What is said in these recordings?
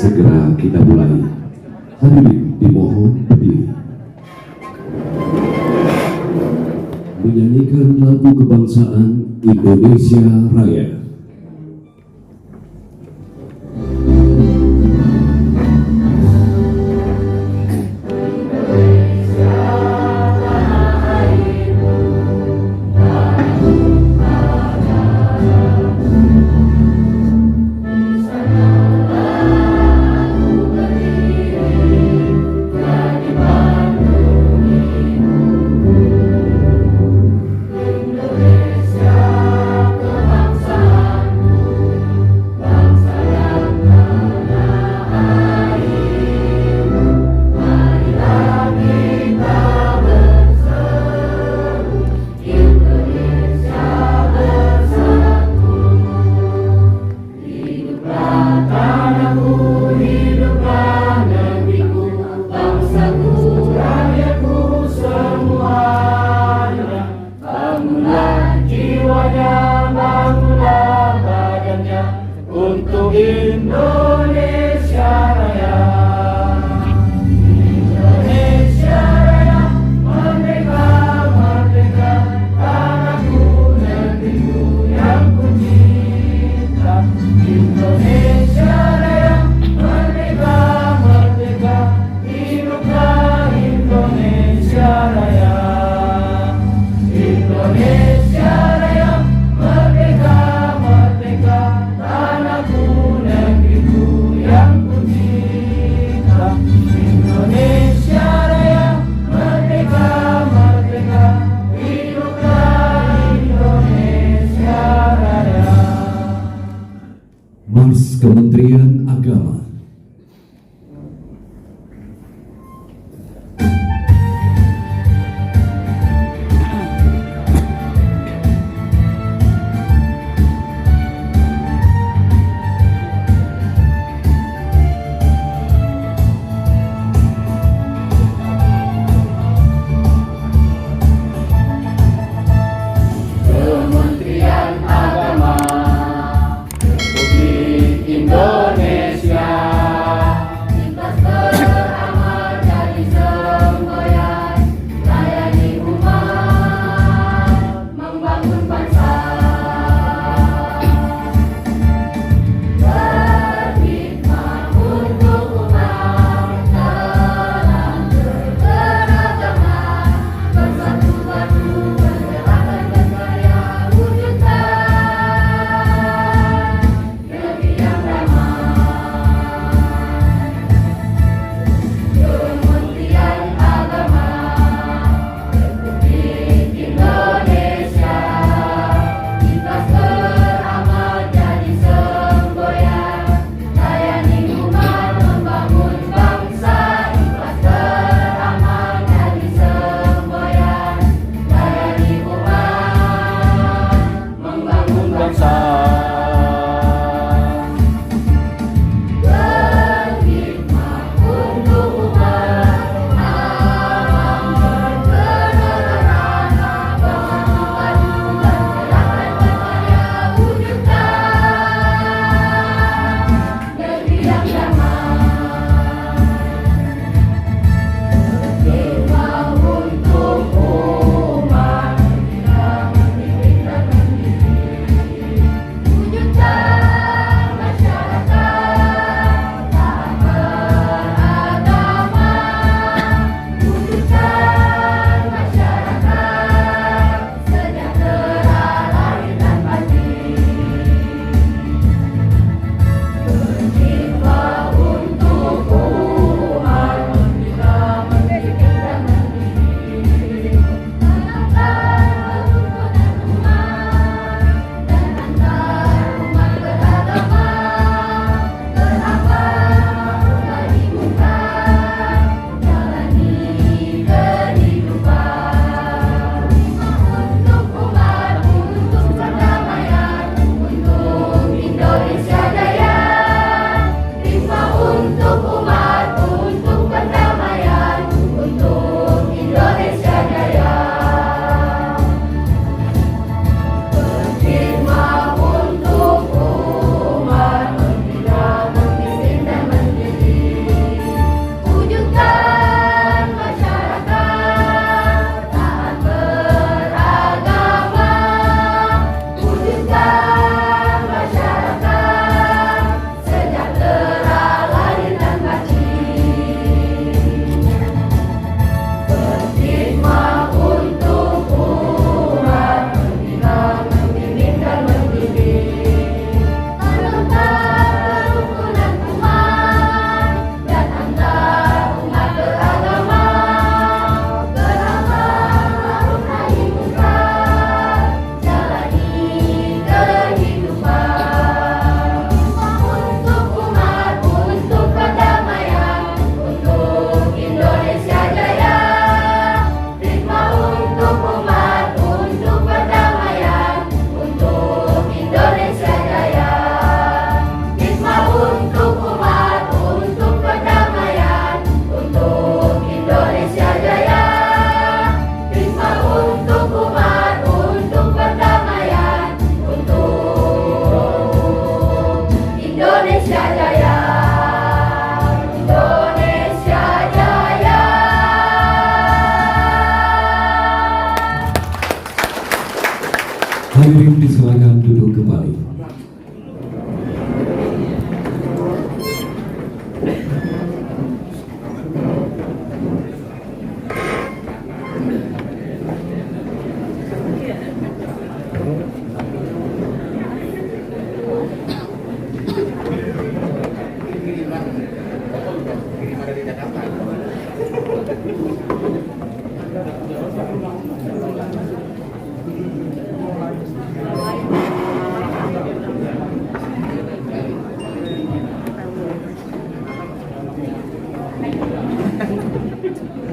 segera kita mulai. Hadirin dimohon berdiri. Menyanyikan lagu kebangsaan Indonesia Raya. Indonesia kebangsaan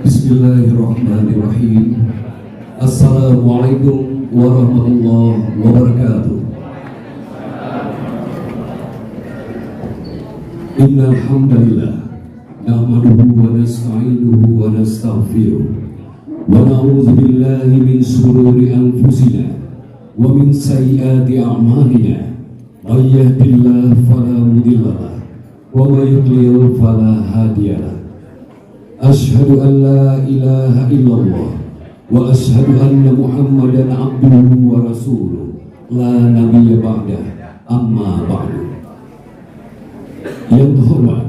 Bismillahirrahmanirrahim. Assalamualaikum warahmatullahi wabarakatuh. Innal hamdalillah nahmaduhu wa nasta'inuhu wa nastaghfiruh wa na'udzu billahi min shururi anfusina wa min sayyiati a'malina. May yahdihillahu fala mudilla lahu wa may yudlil fala hadiya lahu. Asyhadu an la ilaha illallah wa asyhadu anna Muhammadan abduhu wa rasuluh la nabiyya ba'dah, amma ba'du. Yang terhormat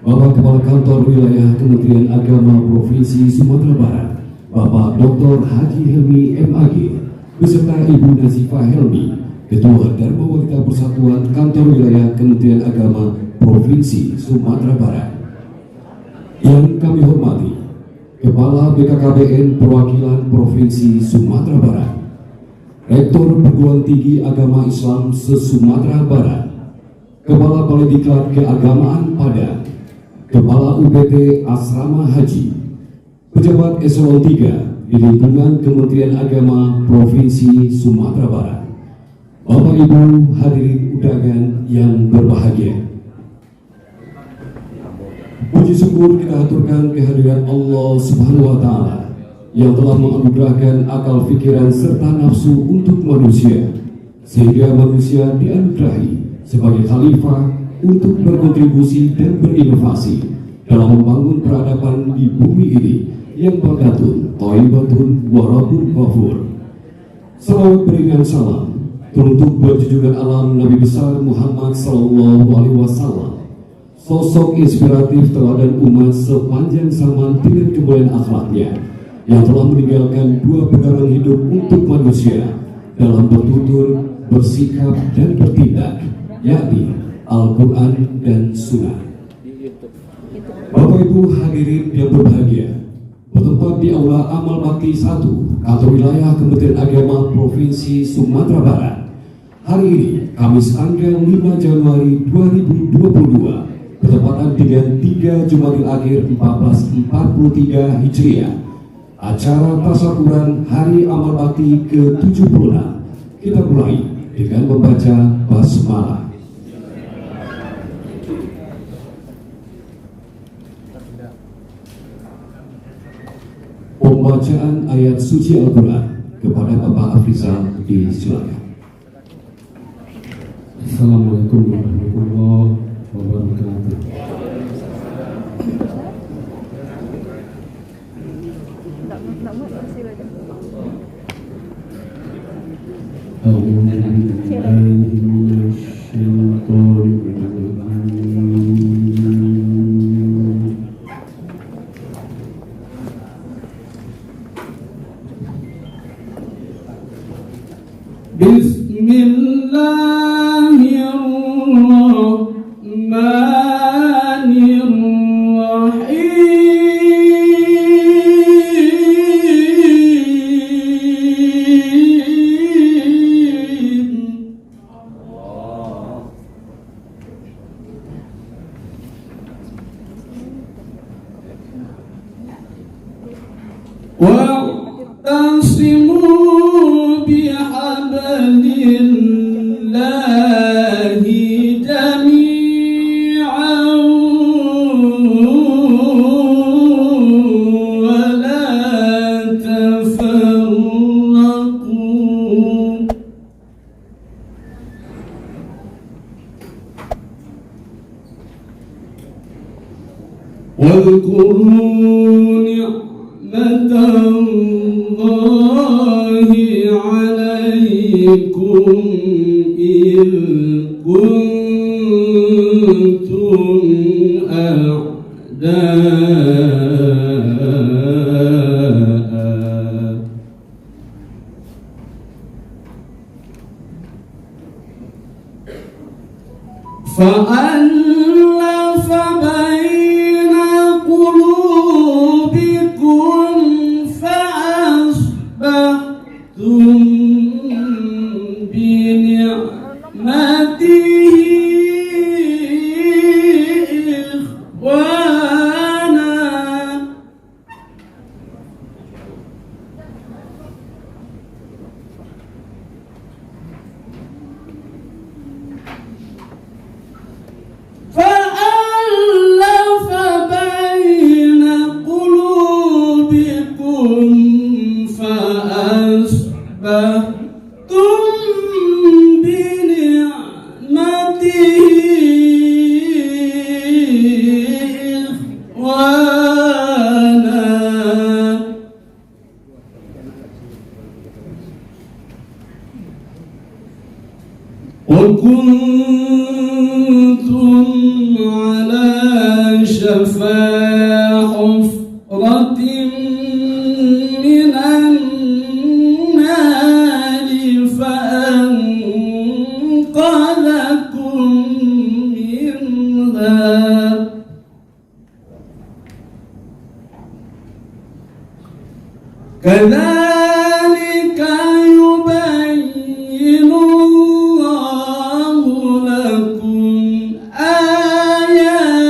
Bapak Kepala Kantor Wilayah Kementerian Agama Provinsi Sumatera Barat, Bapak Dr. Haji Helmi MAG, beserta Ibu Nazifah Helmi, Ketua Dharma Wanita Persatuan Kantor Wilayah Kementerian Agama Provinsi Sumatera Barat. Yang kami hormati Kepala BKKBN Perwakilan Provinsi Sumatera Barat, Rektor Perguruan Tinggi Agama Islam se-Sumatera Barat, Kepala Balai Diklat Keagamaan Padang, Kepala UPT Asrama Haji, pejabat eselon 3 di lingkungan Kementerian Agama Provinsi Sumatera Barat, Bapak Ibu hadirin undangan yang berbahagia. Puji syukur kita aturkan kehadiran Allah Subhanahu wa Ta'ala yang telah menganugerahkan akal pikiran serta nafsu untuk manusia, sehingga manusia dianugerahi sebagai khalifah untuk berkontribusi dan berinovasi dalam membangun peradaban di bumi ini yang barakatun, thayyibatun, wa rabbun ghafur. Salawat berikan salam teruntuk berjunjungan alam Nabi besar Muhammad sallallahu alaihi wasallam, sosok inspiratif teladan umat sepanjang zaman dengan kemuliaan akhlaknya yang telah meninggalkan dua pegangan hidup untuk manusia dalam bertutur, bersikap, dan bertindak, yakni Al-Quran dan Sunnah. Bapak Ibu hadirin yang berbahagia, bertempat di Aula Amal Bakti 1 Kantor Wilayah Kementerian Agama Provinsi Sumatera Barat, hari ini Kamis tanggal 5 Januari 2022 bertepatan dengan 3 Jumadil Akhir 1443 Hijriah, acara tasyakuran Hari Amal Bakti ke-76 kita mulai dengan membaca basmalah. Pembacaan ayat suci Al-Quran kepada Bapak Afrizal disilakan. Assalamualaikum warahmatullahi wabarakatuh. واعتصموا بحبل الله جميعا ولا تفرقوا واذكروا نعمة الله عليكم إذ كنتم أعداء فألف بين قلوبكم فأصبحتم بنعمته إخوانا شفا حفرة من النار فأنقذكم منها كذلك يبين الله لكم آياته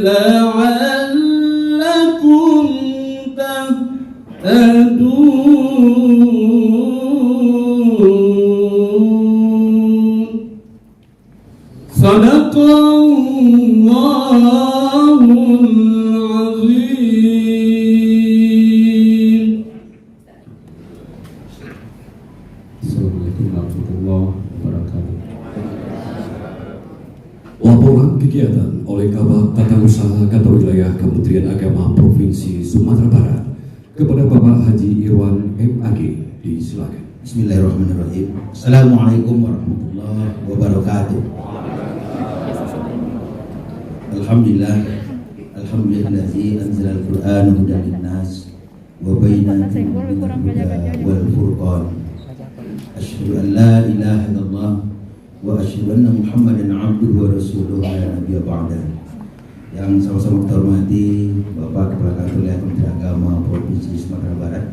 لعلكم تهتدون صدق الله العظيم. Assalamualaikum warahmatullahi wabarakatuh. Laporan kegiatan oleh Kabak Tata Usaha Kantor Wilayah Kementerian Agama Provinsi Sumatera Barat kepada Bapak Haji Irwan MAG. Disilakan. Bismillahirrahmanirrahim. Assalamualaikum warahmatullahi wabarakatuh. Alhamdulillahi anzalal Qur'ana hudan linnas wa bayyinatin minal huda wal furqan. Asyhadu an la ilaha illallah wa asyhadu anna Muhammadan abduhu wa rasuluhu la nabiyya ba'dah. Yang sama-sama kita hormati Bapak Kepala Kantor Wilayah Kementerian Agama Provinsi Sumatera Barat,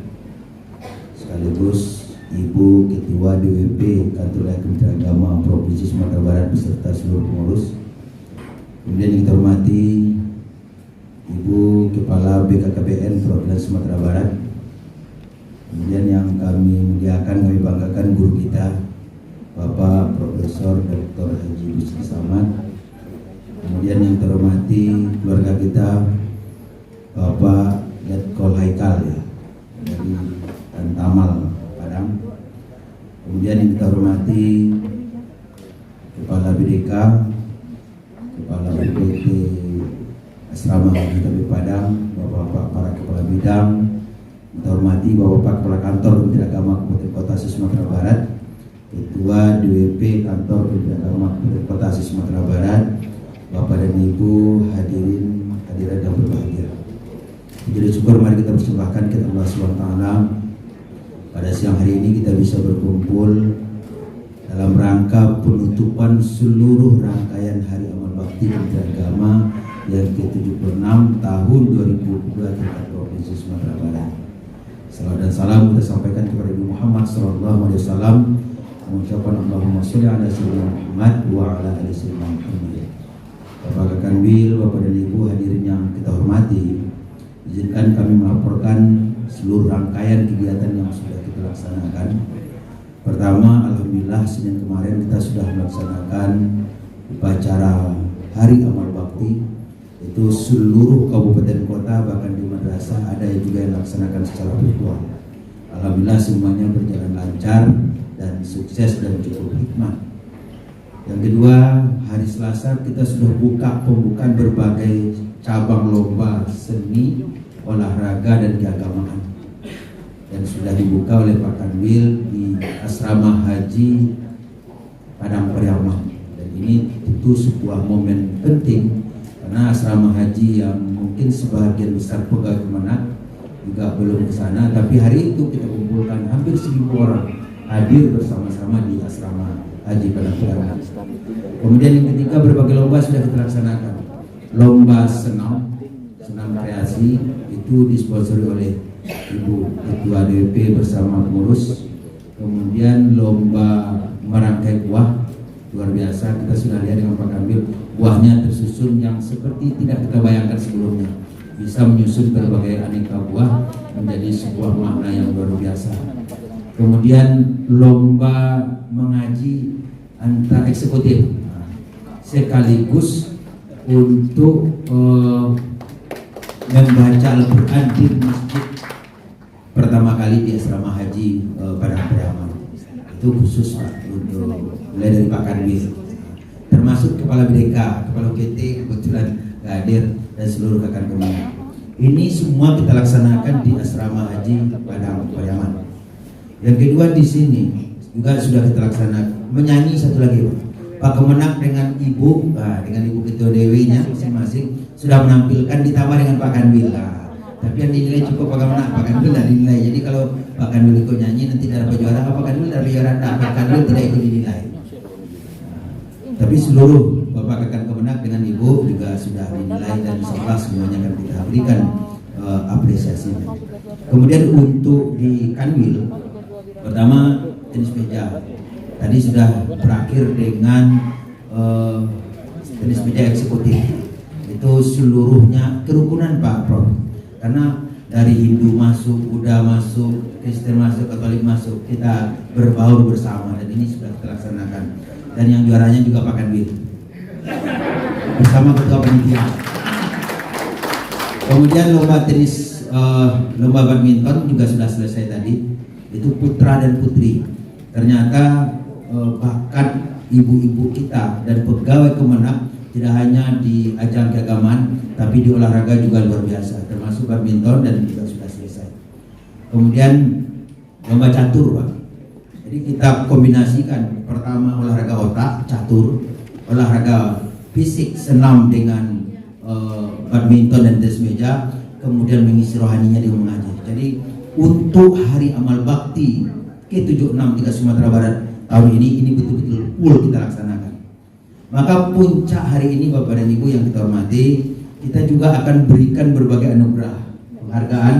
sekaligus Ibu Ketua DWP Kantor Wilayah Kementerian Agama Provinsi Sumatera Barat beserta seluruh pengurus. Kemudian yang kita hormati Ibu Kepala BKKBN Provinsi Sumatera Barat. Kemudian yang kami muliakan, kami banggakan guru kita Bapak Profesor Dr. Haji Busri Samad. Kemudian yang terhormati keluarga kita Bapak Letkol Haikal ya, dari Tantamal Padang. Kemudian yang kita hormati Kepala BDK, Kepala BPT Asrama Haji Tapi Padang, Bapak-bapak para kepala bidang. Kita hormati Bapak Kepala Kantor Kementerian Agama Kabupaten Kota Sumatera Barat, Ketua DWP Kantor Kementerian Agama Kabupaten Kota Sumatera Barat, Bapak dan Ibu hadirin hadirat yang berbahagia. Jadi syukur mari kita persembahkan kepada Allah SWT. Pada siang hari ini kita bisa berkumpul dalam rangka penutupan seluruh rangkaian Hari Amal Bakti Kementerian Agama yang ke-76 tahun 2022 tingkat Provinsi Sumatera Barat. Salam dan salam kita sampaikan kepada Nabi Muhammad SAW, mengucapkan Allahumma sholli ala sayyidina Muhammad wa ala ali sayyidina Muhammad. Bapak Kanwil, Bapak dan Ibu hadirin yang kita hormati, izinkan kami melaporkan seluruh rangkaian kegiatan yang sudah kita laksanakan. Pertama, alhamdulillah Senin kemarin kita sudah melaksanakan upacara Hari Amal Bakti. Itu seluruh kabupaten kota, bahkan di madrasah ada yang juga yang laksanakan secara virtual. Alhamdulillah semuanya berjalan lancar dan sukses dan cukup hikmah. Yang kedua, hari Selasa kita sudah buka pembukaan berbagai cabang lomba seni, olahraga dan keagamaan, dan sudah dibuka oleh Pak Kanwil di Asrama Haji Padang Pariaman. Dan ini tentu sebuah momen penting karena asrama haji yang mungkin sebagian besar pegawai Kemenak juga belum ke sana, tapi hari itu kita kumpulkan hampir 1.000 orang hadir bersama-sama di asrama Haji Padang Pariaman. Kemudian yang ketiga, berbagai lomba sudah kita laksanakan. Lomba senam kreasi itu disponsori oleh Ibu Ketua DWP bersama pengurus. Kemudian lomba merangkai buah, luar biasa, kita sudah lihat dengan Pak Kamil, buahnya tersusun yang seperti tidak kita bayangkan sebelumnya. Bisa menyusun berbagai aneka buah menjadi sebuah makna yang luar biasa. Kemudian lomba mengaji antar eksekutif sekaligus untuk membaca Al-Quran di masjid pertama kali di asrama haji Padang Pariaman. Itu khusus untuk mulai dari Pak Kanwil, termasuk Kepala BDK, Kepala UKT kebetulan hadir, dan seluruh rekan Kementerian. Ini semua kita laksanakan di asrama haji Padang Pariaman. Yang kedua, di sini juga sudah kita laksanakan menyanyi satu lagi, Pak. Pak Kemenak dengan Ibu, dengan Ibu Ketua Dewinya masing-masing sudah menampilkan, ditambah dengan Pak Kanwil. Tapi yang dinilai cukup Pak Kemenak, Pak Kanwil tidak dinilai. Jadi kalau Pak Kanwil ikut nyanyi nanti dapat juara, Pak Kanwil dapat juara, Pak Kanwil tidak ikut dinilai. Tapi seluruh Bapak Kakan Kemenak dengan Ibu juga sudah dinilai dan insyaallah semuanya akan kita berikan apresiasi. Kemudian untuk di Kanwil, pertama tenis meja. Tadi sudah berakhir dengan tenis meja eksekutif. Itu seluruhnya kerukunan Pak Prof. Karena dari Hindu masuk, Buddha masuk, Kristen masuk, Katolik masuk, kita berbaur bersama dan ini sudah kita laksanakan. Dan yang juaranya juga Pak Kanwil bersama ketua panitia. Kemudian lomba tenis, lomba badminton juga sudah selesai tadi. Itu putra dan putri. Ternyata bahkan ibu-ibu kita dan pegawai Kemenak tidak hanya di ajang keagamaan, tapi di olahraga juga luar biasa, termasuk badminton dan juga sudah selesai. Kemudian lomba catur, Pak. Jadi kita kombinasikan, pertama olahraga otak, catur, olahraga fisik, senam dengan badminton dan tenis meja, kemudian mengisi rohaninya di mengaji. Jadi untuk Hari Amal Bakti ke-76 tingkat Sumatera Barat tahun ini betul-betul full kita laksanakan. Maka puncak hari ini Bapak dan Ibu yang kita hormati, kita juga akan berikan berbagai anugerah, penghargaan,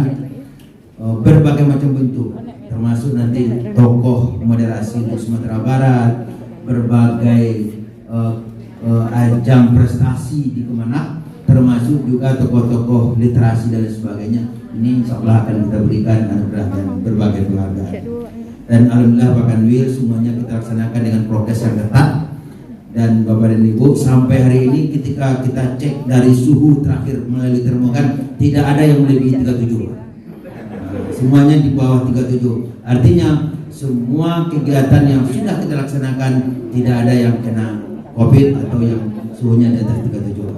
berbagai macam bentuk, termasuk nanti tokoh moderasi untuk Sumatera Barat, berbagai ajang prestasi di Kemenak, termasuk juga tokoh-tokoh literasi dan sebagainya. Ini insya Allah akan kita berikan anugerah dan berbagai penghargaan. Dan alhamdulillah Pak Kanwil semuanya kita laksanakan dengan prokes yang ketat. Dan Bapak dan Ibu, sampai hari ini ketika kita cek dari suhu terakhir melalui termogan, tidak ada yang melebihi 37. Semuanya di bawah 37. Artinya semua kegiatan yang sudah kita laksanakan tidak ada yang kena COVID atau yang suhunya di atas 37.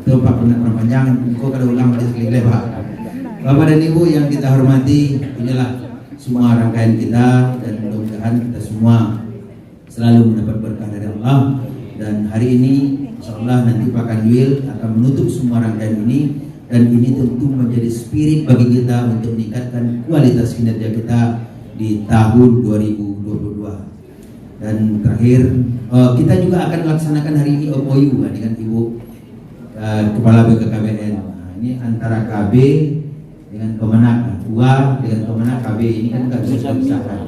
Itu Pak perpanjangan, kok kada ulang sekali Pak. Bapak dan Ibu yang kita hormati, inilah semua rangkaian kita dan mudah-mudahan kita semua selalu mendapat berkah dari Allah. Dan hari ini insyaallah nanti Pak Kanwil akan menutup semua rangkaian ini, dan ini tentu menjadi spirit bagi kita untuk meningkatkan kualitas kinerja kita di tahun 2022. Dan terakhir kita juga akan melaksanakan hari ini MOU dengan Ibu Kepala BKKBN. Nah, ini antara KB dengan Kemenak, UA dengan Kemenak, KB ini kan nggak bisa dipisahkan.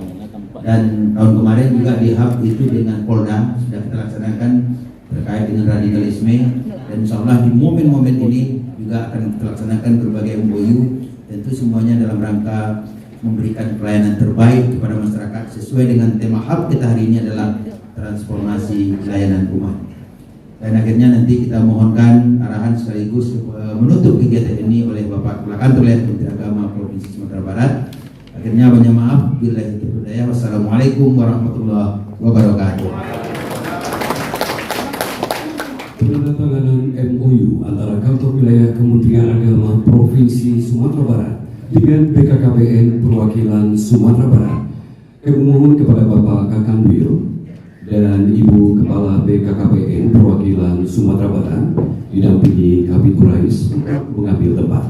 Dan tahun kemarin juga di hub itu dengan Polda sudah kita laksanakan terkait dengan radikalisme, dan insyaallah di momen-momen ini juga akan kita laksanakan berbagai MOU, tentu semuanya dalam rangka memberikan pelayanan terbaik kepada masyarakat sesuai dengan tema hub kita hari ini adalah transformasi layanan umat. Dan akhirnya nanti kita mohonkan arahan sekaligus menutup kegiatan ini oleh Bapak Kepala Kantor Wilayah Kementerian Agama Provinsi Sumatera Barat. Akhirnya banyak maaf, billahi taufiq wal hidayah. Wassalamualaikum warahmatullahi wabarakatuh. Penandatanganan MOU antara Kantor Wilayah Kementerian Agama Provinsi Sumatera Barat dengan BKKBN Perwakilan Sumatera Barat. Kami mohon kepada Bapak Kakanwil dan Ibu Kepala BKKBN Perwakilan Sumatera Barat didampingi Kabid Kurais untuk mengambil tempat.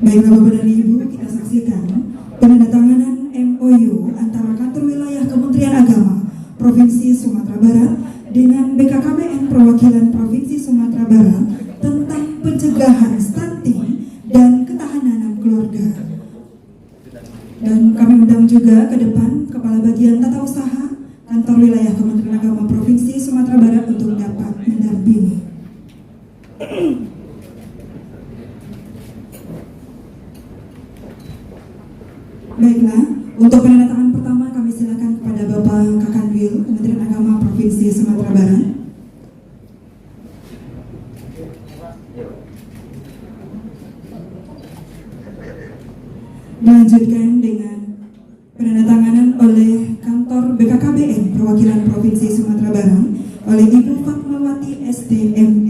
Baiklah Bapak dan Ibu, kita saksikan penandatanganan MOU antara Kantor Wilayah Kementerian Agama Provinsi Sumatera Barat dengan BKKBN Perwakilan Provinsi Sumatera Barat tentang pencegahan stunting dan ketahanan keluarga. Dan kami undang juga ke depan Kepala Bagian Tata Usaha Kantor Wilayah Kementerian Agama Provinsi Sumatera Barat untuk dapat mendampingi. Baiklah, untuk penandatangan pertama kami silakan kepada Bapak Kakanwil Kementerian Agama Provinsi Sumatera Barat. Dilanjutkan dengan penandatanganan oleh Kantor BKKBN Perwakilan Provinsi Sumatera Barat oleh Ibu Fatmawati SDMM.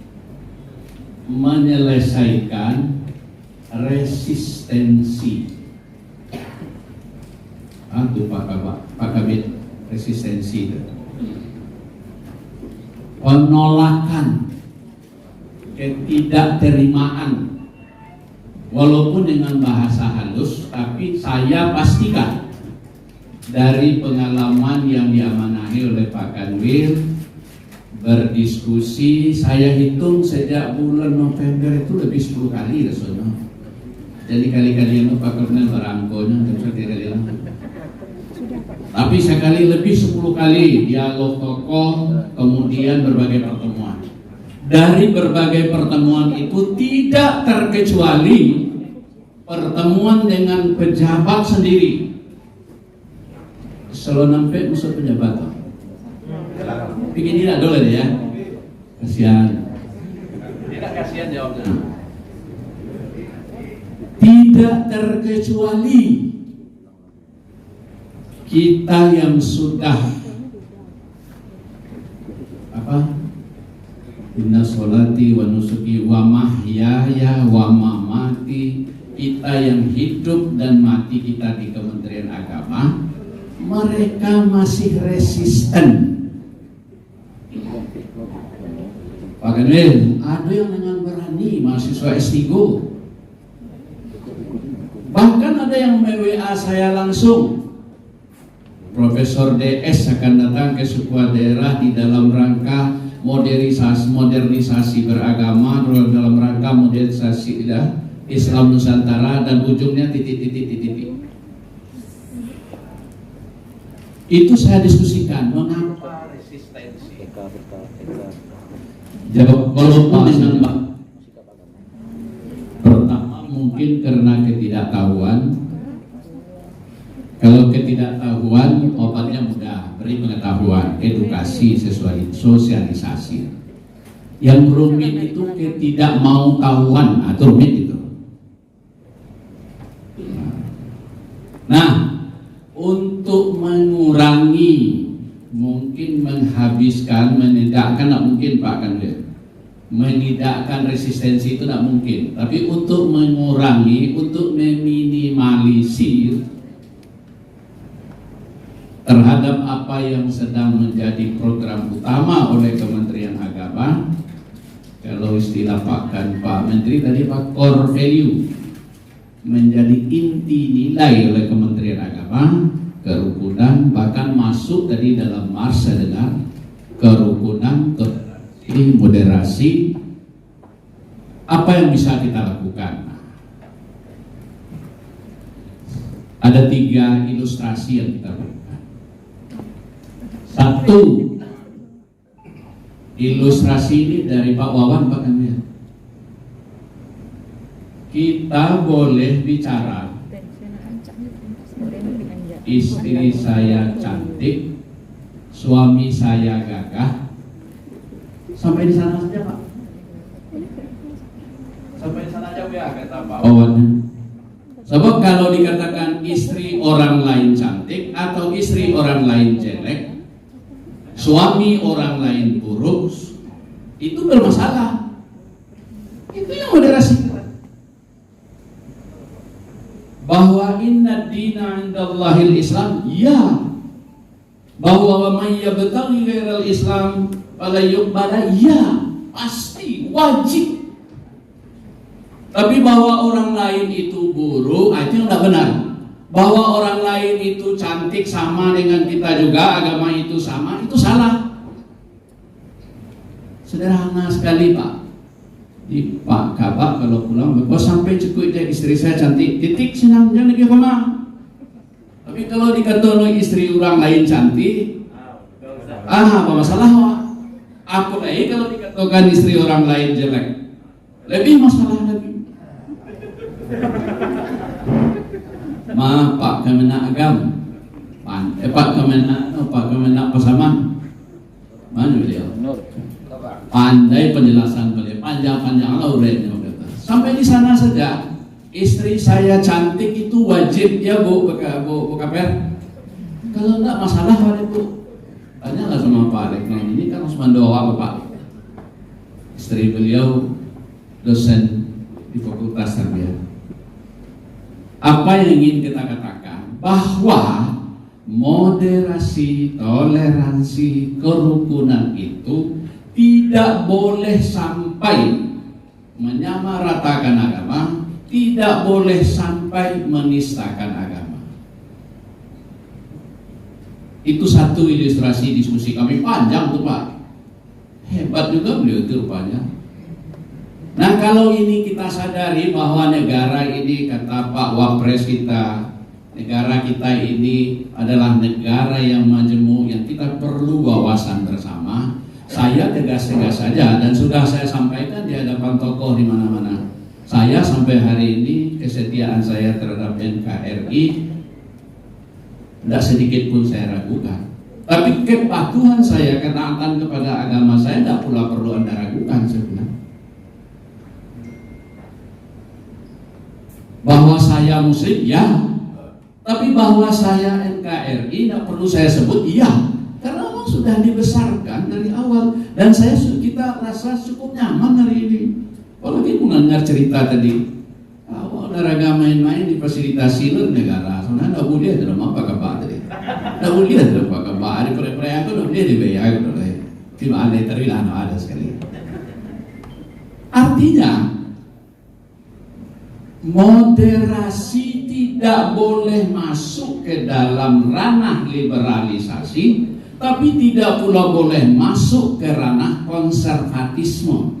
menyelesaikan resistensi. Itu Pak Kabit, resistensi itu. Penolakan, ketidakterimaan, walaupun dengan bahasa halus, tapi saya pastikan dari pengalaman yang diamanahi oleh Pak Kanwil berdiskusi, saya hitung sejak bulan November itu lebih 10 kali rasanya. Jadi kali-kali itu Pak Kolonel barangkonya tapi sekali lebih 10 kali dialog tokoh, kemudian berbagai pertemuan. Dari berbagai pertemuan itu tidak terkecuali pertemuan dengan pejabat sendiri. Selalu nampak musuh pejabat. Bikin tidak boleh ya. Kasihan. Tidak kasihan jawabnya. Tidak terkecuali kita yang sudah inna sholati wa nusuki wa mahyaya wa mamati, kita yang hidup dan mati kita di Kementerian Agama, mereka masih resisten. Pak Kanwil, ada yang dengan berani mahasiswa S3, bahkan ada yang WA saya langsung, Profesor DS akan datang ke sebuah daerah di dalam rangka modernisasi beragama, dalam rangka modernisasi Islam Nusantara, dan ujungnya titik. Itu saya diskusikan mengapa resistensi. Jawab walaupun dengan Mbak. Pertama mungkin karena ketidaktahuan. Kalau ketidaktahuan, obatnya mudah, beri pengetahuan, edukasi sesuai sosialisasi. Yang rumit itu ketidakmau tahuan, atau rumit itu. Nah, untuk mengurangi, mungkin menghabiskan, menidakkan, tidak mungkin Pak Kanwil. Menidakkan resistensi itu tidak mungkin. Tapi untuk mengurangi, untuk meminimalisir terhadap apa yang sedang menjadi program utama oleh Kementerian Agama, kalau istilah Pak Menteri tadi Pak, core value, menjadi inti nilai oleh Kementerian Agama, kerukunan, bahkan masuk tadi dalam Mars saya dengar kerukunan, moderasi. Apa yang bisa kita lakukan? Ada 3 ilustrasi yang kita lakukan. Satu, ilustrasi ini dari Pak Wawan, Pak Kanwil. Kita boleh bicara, istri saya cantik, suami saya gagah. Sampai di sana saja Pak. Sampai di sana aja ya, kata Pak Wawan. Sebab kalau dikatakan istri orang lain cantik atau istri orang lain jelek, suami orang lain buruk, itu bermasalah. Itu yang moderasi. Bahwa inna dina indallahil Islam, ya. Bahwa wa may yabtaghi ghairal Islam fala yuqbala, ya. Pasti wajib. Tapi bahwa orang lain itu buruk, itu yang tidak benar. Bahwa orang lain itu cantik sama dengan kita juga, agama itu sama, itu salah. Sederhana sekali Pak. Di Pak Kabak kalau pulang, kok sampai cukup istri saya cantik, titik senang jangan lagi koma. Tapi kalau dikatakan istri orang lain cantik, apa masalah Pak? Aku lagi kalau dikatakan istri orang lain jelek, lebih masalah lagi. Ma Pak Kemenak Agama, Pak Kemenak Pasaman, mana beliau? Pandai penjelasan beliau, panjang-panjang lah urainya. Sampai di sana saja, istri saya cantik itu wajib ya Bu Kaper. Kalau enggak masalah Pak Bu, tanyalah sama Pak Rekno, ini kan harus mendoa Pak. Istri beliau dosen di Fakultas Tarbiyah. Apa yang ingin kita katakan? Bahwa moderasi, toleransi, kerukunan itu tidak boleh sampai menyamaratakan agama, tidak boleh sampai menistakan agama. Itu satu ilustrasi diskusi kami, panjang tuh Pak. Hebat juga beliau itu rupanya. Nah, kalau ini kita sadari bahwa negara ini, kata Pak Wapres kita, negara kita ini adalah negara yang majemuk, yang kita perlu wawasan bersama. Saya tegas-tegas saja, dan sudah saya sampaikan di hadapan tokoh di mana-mana. Saya sampai hari ini kesetiaan saya terhadap NKRI tidak sedikit pun saya ragukan. Tapi kepatuhan saya, ketaatan kepada agama saya tidak pula perlu Anda ragukan sebenarnya. Bahwa saya Muslim, ya. Tapi bahwa saya NKRI tidak perlu saya sebut, iya. Karena memang sudah dibesarkan dari awal, dan kita rasa cukup nyaman hari ini. Apalagi mendengar cerita tadi, olahraga main-main difasilitasi oleh negara. Soalnya tidak boleh dalam apa kabar tadi. Tidak boleh dalam apa kabar. Ada perayaan itu tidak boleh dibayar. Tidak ada terilah, ada sekali. Artinya moderasi tidak boleh masuk ke dalam ranah liberalisasi, tapi tidak pula boleh masuk ke ranah konservatisme.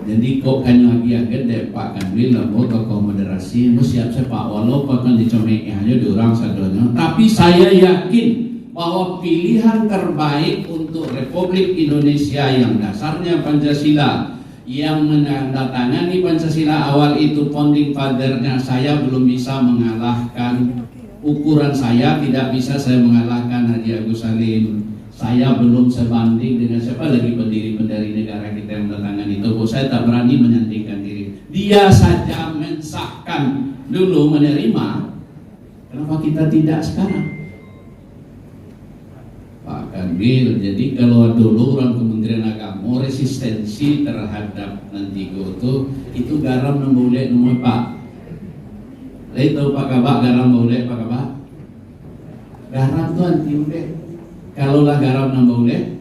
Jadi kok kan lagi gede Pak Kanwil lembo tokoh moderasi, siap Pak walaupun kan dicomeki hanya diorang sadonya, tapi saya yakin bahwa pilihan terbaik untuk Republik Indonesia yang dasarnya Pancasila, yang menandatangani Pancasila awal itu founding fathernya, saya belum bisa mengalahkan. Ukuran saya tidak bisa saya mengalahkan Haji Agus Salim. Saya belum sebanding dengan siapa lagi pendiri-pendiri negara kita yang menandatangani itu. Saya tak berani menyandingkan diri. Dia saja mensahkan dulu, menerima. Kenapa kita tidak sekarang? Pak Kanwil, jadi kalau dulu orang Kementerian Agama resistensi terhadap nantigo itu garam boleh nomor Pak. Itu Pak Kabak garam boleh Pak Kabak. Garam tuh anti boleh. Kalaulah garam boleh,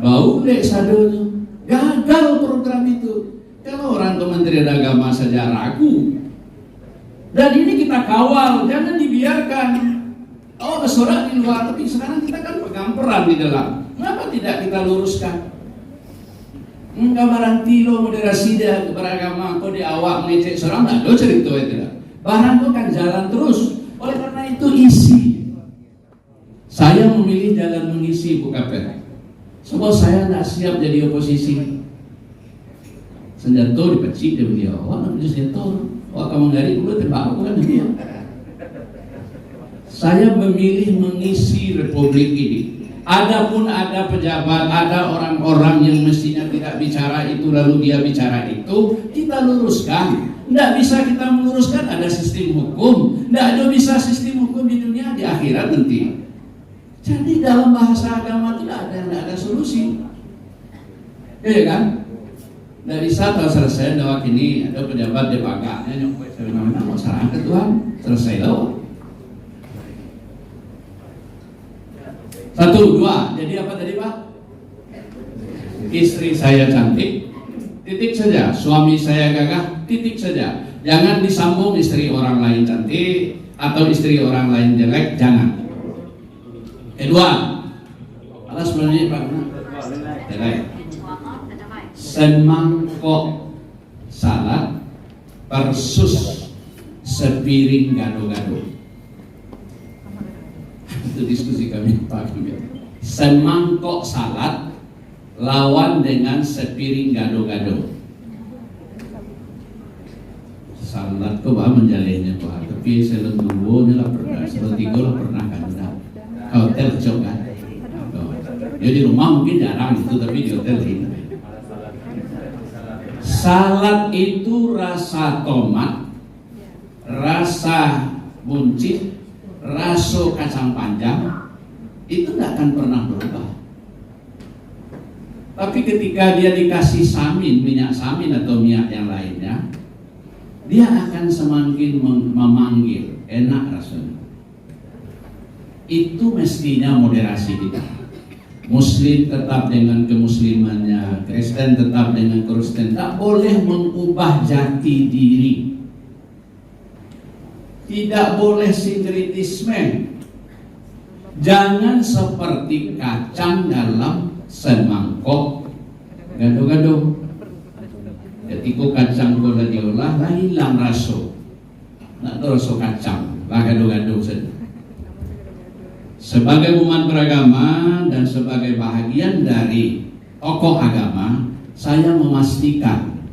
bau dek sadonya. Gagal program itu. Kalau orang Kementerian Agama saja ragu. Dan ini kita kawal, jangan dibiarkan. Oh, bersorak di luar, tapi sekarang kita kan pegang peran di dalam. Kenapa tidak kita luruskan? Gambaran tilo moderasi dia beragama, kok di awak mengecek seorang, nggak ada cerita itu. Barang itu kan jalan terus. Oleh karena itu isi. Saya memilih jalan mengisi Bu Kapten. Sebab saya tidak siap jadi oposisi. Senjata dipecik dia beliau. Namanya senjata. Kamu dari dulu tembak aku kan dia. Saya memilih mengisi Republik ini. Adapun ada pejabat, ada orang-orang yang mestinya tidak bicara itu lalu dia bicara itu, kita luruskan. Tidak bisa kita meluruskan, ada sistem hukum. Tidak ada bisa sistem hukum di dunia, di akhirat nanti. Jadi dalam bahasa agama tidak ada solusi. Ya kan? Dari saat selesai dawak ini ada pejabat di bangkanya nyokoi sebenarnya mau serang ke Tuhan, selesai dawak. 1, 2, jadi apa tadi Pak? Istri saya cantik, titik saja. Suami saya gagah, titik saja. Jangan disambung istri orang lain cantik atau istri orang lain jelek, jangan. Kedua, alas sebenarnya Pak, jelek. Semangkok salad versus sepiring gado-gado. Itu diskusi kami Pak. Semangkok salad lawan dengan sepiring gado-gado. Salad kok bah menjalihnya Pak, tapi saya lembunya lah pernah, seperti gue lah pernah kan hotel coba. Ya di rumah mungkin jarang itu, tapi di hotel ini. Salad itu rasa tomat, rasa buncit, rasa kacang panjang itu tidak akan pernah berubah. Tapi ketika dia dikasih samin, minyak samin atau minyak yang lainnya, dia akan semakin memanggil, enak rasanya. Itu mestinya moderasi kita. Muslim tetap dengan kemuslimannya, Kristen tetap dengan Kristen. Tak boleh mengubah jati diri. Tidak boleh sinkretisme. Jangan seperti kacang dalam semangkok gado-gado. Ketika kacang gula diolah, lah hilang rasa. Nak rasa kacang, lah gado-gado saja. Sebagai umat beragama dan sebagai bahagian dari tokoh agama, saya memastikan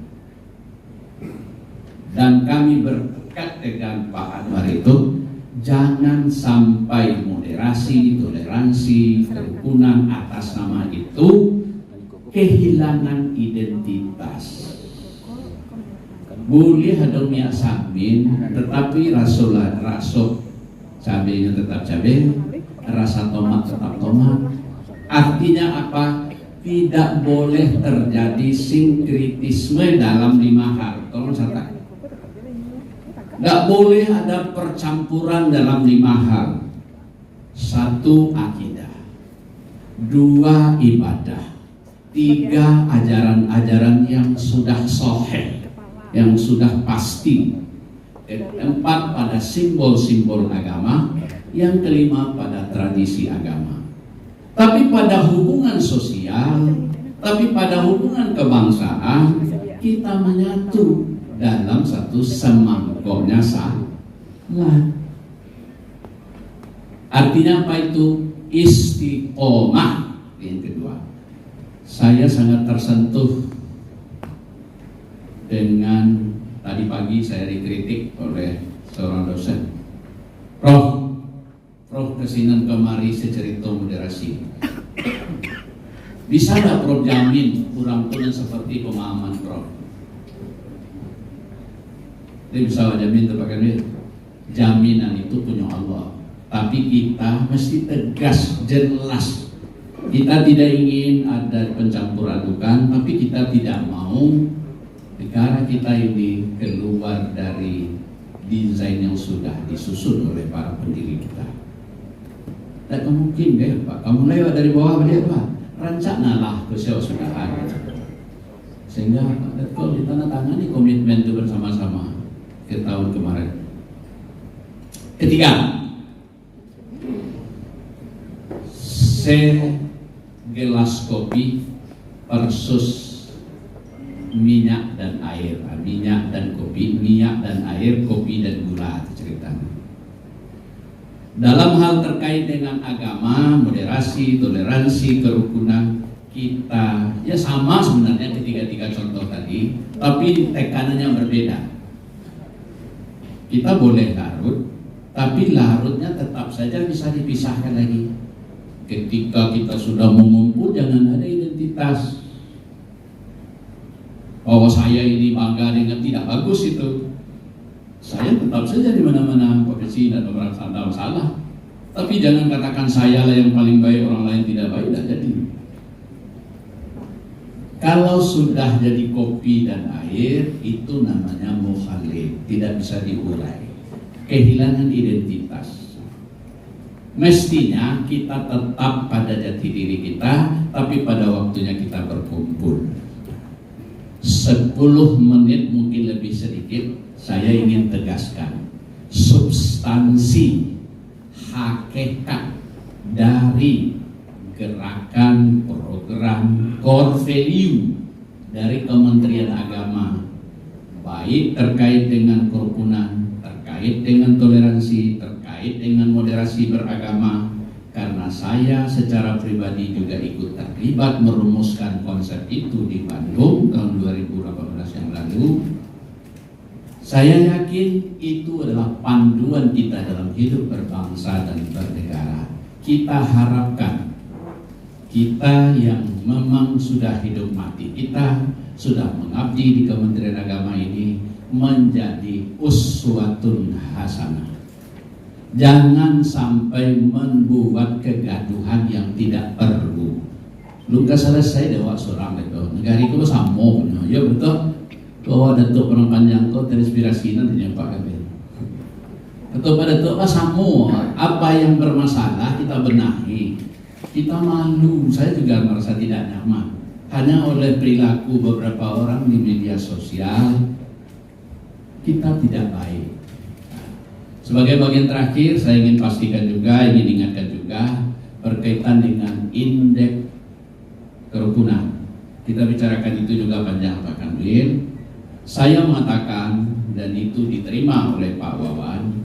dan kami berdekat dengan Pak Anwar itu, jangan sampai moderasi, toleransi, kerukunan atas nama itu kehilangan identitas. Boleh ada minyak samin, tetapi rasa cabenya tetap cabai, rasa tomat tetap tomat. Artinya apa? Tidak boleh terjadi sinkretisme dalam 5 hal. Tolong catat. Tidak boleh ada percampuran dalam 5 hal. 1. Akidah, 2. Ibadah, 3. Ajaran-ajaran yang sudah sahih, yang sudah pasti, 4. pada simbol-simbol agama, yang 5. pada tradisi agama. Tapi pada hubungan sosial, tapi pada hubungan kebangsaan, kita menyatu dalam satu semangkoknya salah. Artinya apa itu? Istiqomah. Yang kedua, saya sangat tersentuh dengan tadi pagi saya dikritik oleh seorang dosen. Prof kesinan kemari secerita moderasi. Bisa nggak Prof jamin kurang punya seperti pemahaman Prof? Dia bisa jamin terpakai duit. Jaminan itu punya Allah. Tapi kita mesti tegas, jelas. Kita tidak ingin ada pencampur adukan, tapi kita tidak mau negara kita ini keluar dari desain yang sudah disusun oleh para pendiri kita. Tak mungkin deh Pak, kamu lewat dari bawah dia Pak, rancanalah kesudahan. Sehingga kalau ditandatangani komitmen itu bersama-sama ke tahun kemarin. Ketiga, segelas kopi versus minyak dan air, minyak dan kopi, minyak dan air, kopi dan gula ceritanya. Dalam hal terkait dengan agama, moderasi, toleransi, kerukunan, kita ya sama sebenarnya ketiga-tiga contoh tadi, tapi tekanannya berbeda. Kita boleh larut, tapi larutnya tetap saja bisa dipisahkan lagi. Ketika kita sudah mengumpul, jangan ada identitas. Bahwa saya ini bangga dengan tidak bagus itu. Saya tetap saja di mana-mana profesi dan orang sadar salah. Tapi jangan katakan saya lah yang paling baik, orang lain tidak baik, tidak jadi. Kalau sudah jadi kopi dan air, itu namanya mukhalif, tidak bisa diurai. Kehilangan identitas. Mestinya kita tetap pada jati diri kita, tapi pada waktunya kita berkumpul. 10 menit mungkin lebih sedikit, saya ingin tegaskan substansi hakikat dari gerakan program core value dari Kementerian Agama, baik terkait dengan kerukunan, terkait dengan toleransi, terkait dengan moderasi beragama. Karena saya secara pribadi juga ikut terlibat merumuskan konsep itu di Bandung tahun 2018 yang lalu. Saya yakin itu adalah panduan kita dalam hidup berbangsa dan bernegara. Kita harapkan kita yang memang sudah hidup mati, kita sudah mengabdi di Kementerian Agama ini menjadi uswatun hasanah. Jangan sampai membuat kegaduhan yang tidak perlu. Luka selesai dewa seorang itu. Negara itu sama, ya betul. Bahwa datuk orang panjang kau terinspirasi nantinya Pak Kabir. Atau pada datuk sama, apa yang bermasalah kita benahi. Kita malu, saya juga merasa tidak nyaman. Hanya oleh perilaku beberapa orang di media sosial, kita tidak baik. Sebagai bagian terakhir, saya ingin pastikan juga, ingin ingatkan juga berkaitan dengan indeks kerukunan. Kita bicarakan itu juga panjang Pak Kanwil. Saya mengatakan, dan itu diterima oleh Pak Wawan,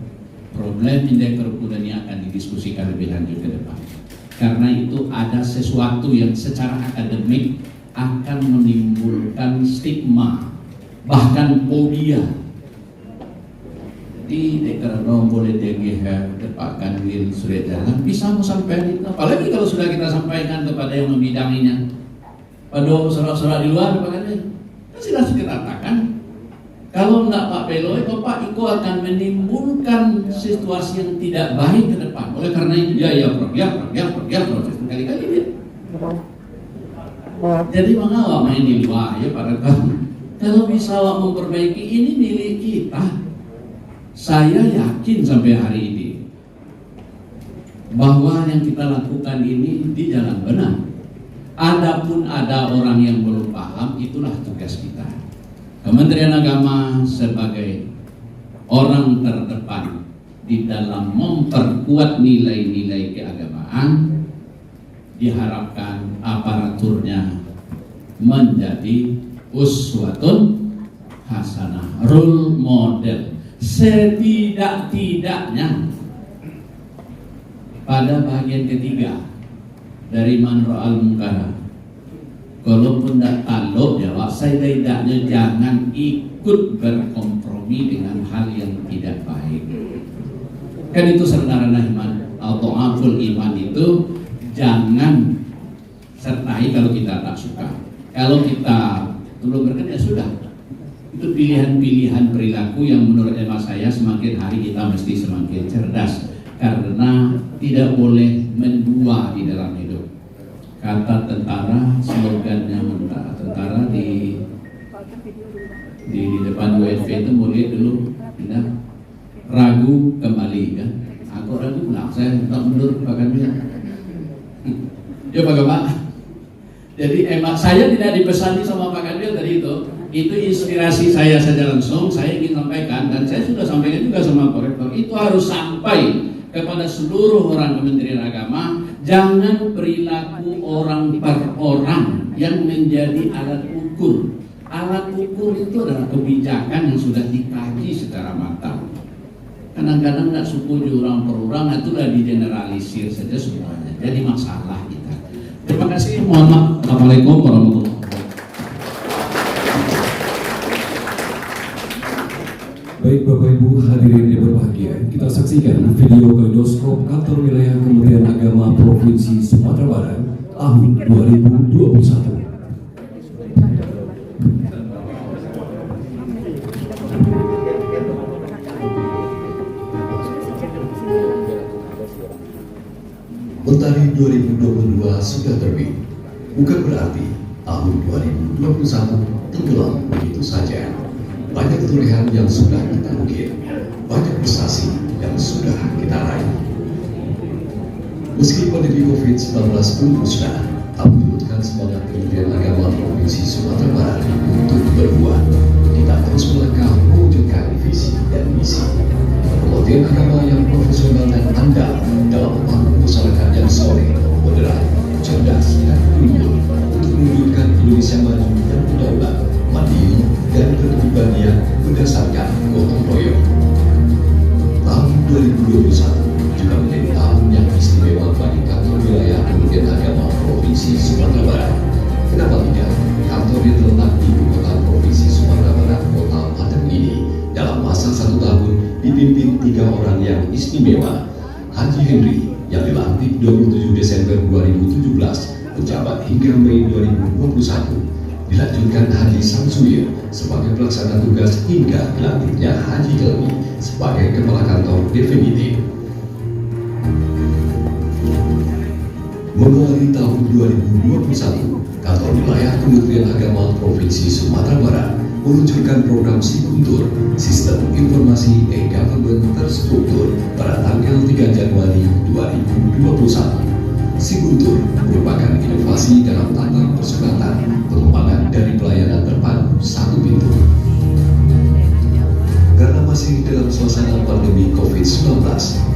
problem indeks kerukunan ini akan didiskusikan lebih lanjut ke depan. Karena itu ada sesuatu yang secara akademik akan menimbulkan stigma, bahkan fobia. Jadi kalau boleh Pak Kanwil sudah jalan, bisa mau sampai itu. Apalagi kalau sudah kita sampaikan kepada yang membidanginya, pada sorak-sorak di luar Pak Kanwil, kan sudah kita katakan. Kalau enggak Pak Pelo, Pak Iko akan menimbulkan situasi yang tidak baik ke depan. Oleh karena itu ya proses kali-kali dia. Jadi mengapa main di luar ya para kamu? Kalau bisa memperbaiki ini milik kita. Saya yakin sampai hari ini bahwa yang kita lakukan ini di jalan benar. Adapun ada orang yang belum paham, itulah tugas kita. Kementerian Agama sebagai orang terdepan di dalam memperkuat nilai-nilai keagamaan, diharapkan aparaturnya menjadi uswatun hasanah, role model. Setidak-tidaknya pada bagian ketiga dari man ra'al munkara, kalaupun tidak takluk jawab, setidaknya jangan ikut berkompromi dengan hal yang tidak baik. Kan itu sederhana iman atau aful iman itu jangan sertai kalau kita tak suka. Kalau kita belum berkenan ya sudah. Itu pilihan-pilihan perilaku yang menurut emak saya semakin hari kita mesti semakin cerdas, karena tidak boleh mendua di dalam hidup. Kata tentara, slogannya tentara di depan UNV itu mulai dulu tidak ragu kembali kan. Aku ragu nggak, saya tak mundur bahkan bisa. Ya Pak. Jadi emak saya tidak dipesani sama Pak Kanwil tadi itu. Itu inspirasi saya saja langsung, saya ingin sampaikan, dan saya sudah sampaikan juga sama korektor, itu harus sampai kepada seluruh orang Kementerian Agama. Jangan perilaku orang per orang yang menjadi alat ukur. Alat ukur itu adalah kebijakan yang sudah dikaji secara matang. Kadang-kadang nggak setuju orang per orang, itulah digeneralisir saja semuanya. Jadi masalah kita. Terima kasih, mohon maaf. Assalamualaikum warahmatullahi wabarakatuh. Baik Bapak Ibu hadirin yang berbahagia, kita saksikan video kaleidoskop Kantor Wilayah Kementerian Agama Provinsi Sumatera Barat tahun 2021. Mentari 2022 sudah terbit, bukan berarti tahun 2021 tenggelam begitu saja. Banyak ketolehan yang sudah kita ukir, banyak prestasi yang sudah kita raih. Meski pandemi COVID-19 pun musnah, tak menyurutkan semangat Kementerian Agama Provinsi Sumatera Barat untuk berbuat. Kita terus melangkah mewujudkan visi dan misi. Kementerian Agama yang profesional dan andal dalam membangun masyarakat yang soleh, moderat, cerdas, dan unggul untuk mewujudkan Indonesia maju dan berdaulat, mandiri dan berkepribadian berdasarkan gotong royong. Tahun 2021 juga menjadi tahun yang istimewa bagi kantor wilayah Kementerian Agama Provinsi Sumatera Barat. Kenapa tidak? Kantor yang terletak di ibu kota Provinsi Sumatera Barat, Kota Padang ini, dalam masa 1 tahun dipimpin 3 orang yang istimewa. Haji Henry yang dilantik 27 Desember 2017, menjabat hingga Mei 2021. Dilanjutkan Haji Samsuir sebagai pelaksana tugas hingga dilantiknya Haji Helmi sebagai kepala kantor definitif. Mengawali tahun 2021, Kantor Wilayah Kementerian Agama Provinsi Sumatera Barat meluncurkan program Sikuntur, Sistem Informasi E-Government Terstruktur pada tanggal 3 Januari 2021. Sikuntur merupakan inovasi dalam tata persulatan pengembangan dari pelayanan terpadu satu pintu. Karena masih dalam suasana pandemi COVID-19,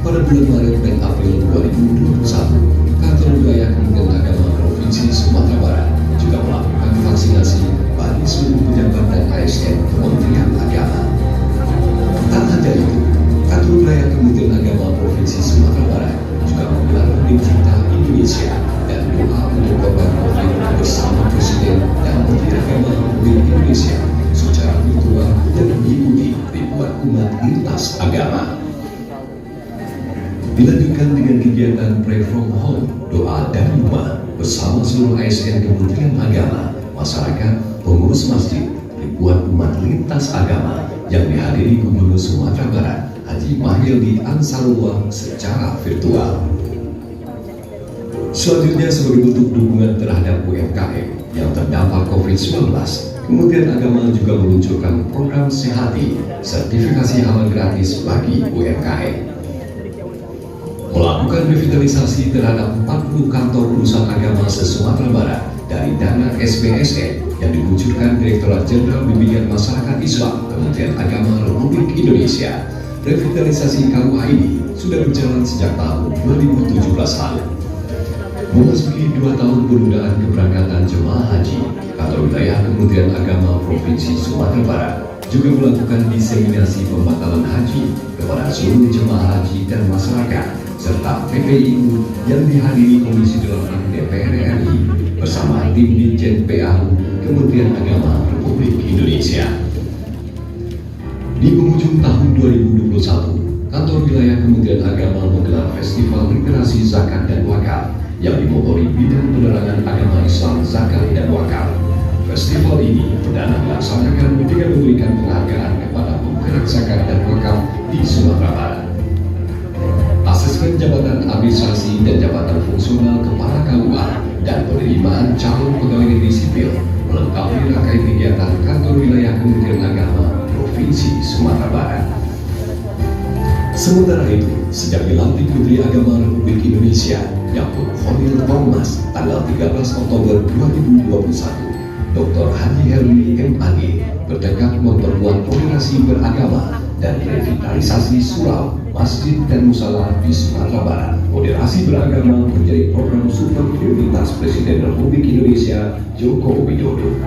pada bulan Maret dan April 2021, Kantor Wilayah Kementerian Agama Provinsi Sumatera Barat juga melakukan vaksinasi bagi seluruh pejabat dan ASN Kementerian Agama. Tak hanya itu, Kantor Wilayah Kementerian Agama Provinsi Sumatera Barat juga menggelar Hari Cinta Indonesia dan doa untuk korban COVID bersama Presiden dan Menteri Agama Republik Indonesia secara virtual dan diikuti ribuan umat lintas agama. Dilanjutkan dengan kegiatan Pray from Home, doa dari rumah bersama seluruh ASN Kementerian Agama, masyarakat, pengurus masjid, ribuan umat lintas agama yang dihadiri Gubernur Sumatera Barat Haji Mahyildi Ansarullah secara virtual. Selanjutnya, sebagai bentuk dukungan terhadap UMKM yang terdampak COVID-19, Kementerian Agama juga meluncurkan program Sehati, sertifikasi halal gratis bagi UMKM. Melakukan revitalisasi terhadap 40 kantor urusan agama se-Sumatera Barat dari dana SBSN yang diluncurkan Direktorat Jenderal Bimbingan Masyarakat Islam Kementerian Agama Republik Indonesia. Revitalisasi KUA ini sudah berjalan sejak tahun 2017 lalu. Memasuki 2 tahun penundaan keberangkatan jemaah haji, Kantor Wilayah Kementerian Agama Provinsi Sumatera Barat juga melakukan diseminasi pembatalan haji kepada seluruh jemaah haji dan masyarakat serta PPIU yang dihadiri Komisi 8 DPR RI bersama tim Ditjen PAU Kementerian Agama Republik Indonesia. Di penghujung tahun 2021, Kantor Wilayah Kementerian Agama menggelar Festival Literasi Zakat dan Wakaf yang dimotori Bidang Penerangan Agama Islam Zakat dan Wakaf. Festival ini perdana dilaksanakan dengan memberikan penghargaan kepada penggerak zakat dan wakaf di Sumatera Barat. Asesmen jabatan administrasi dan jabatan fungsional kepala KUA dan penerimaan calon pegawai negeri sipil melengkapi rangkaian kegiatan Kantor Wilayah Kementerian Agama Provinsi Sumatera Barat. Sementara itu, sejak dilantik Menteri Agama Republik Indonesia Yakut Khalil Thomas tanggal 13 Oktober 2021, Dr. Haji Helmi MAG bertekad memperkuat toleransi beragama dan revitalisasi surau, masjid dan musala di Sumatera Barat. Moderasi beragama menjadi program super prioritas Presiden Republik Indonesia Joko Widodo.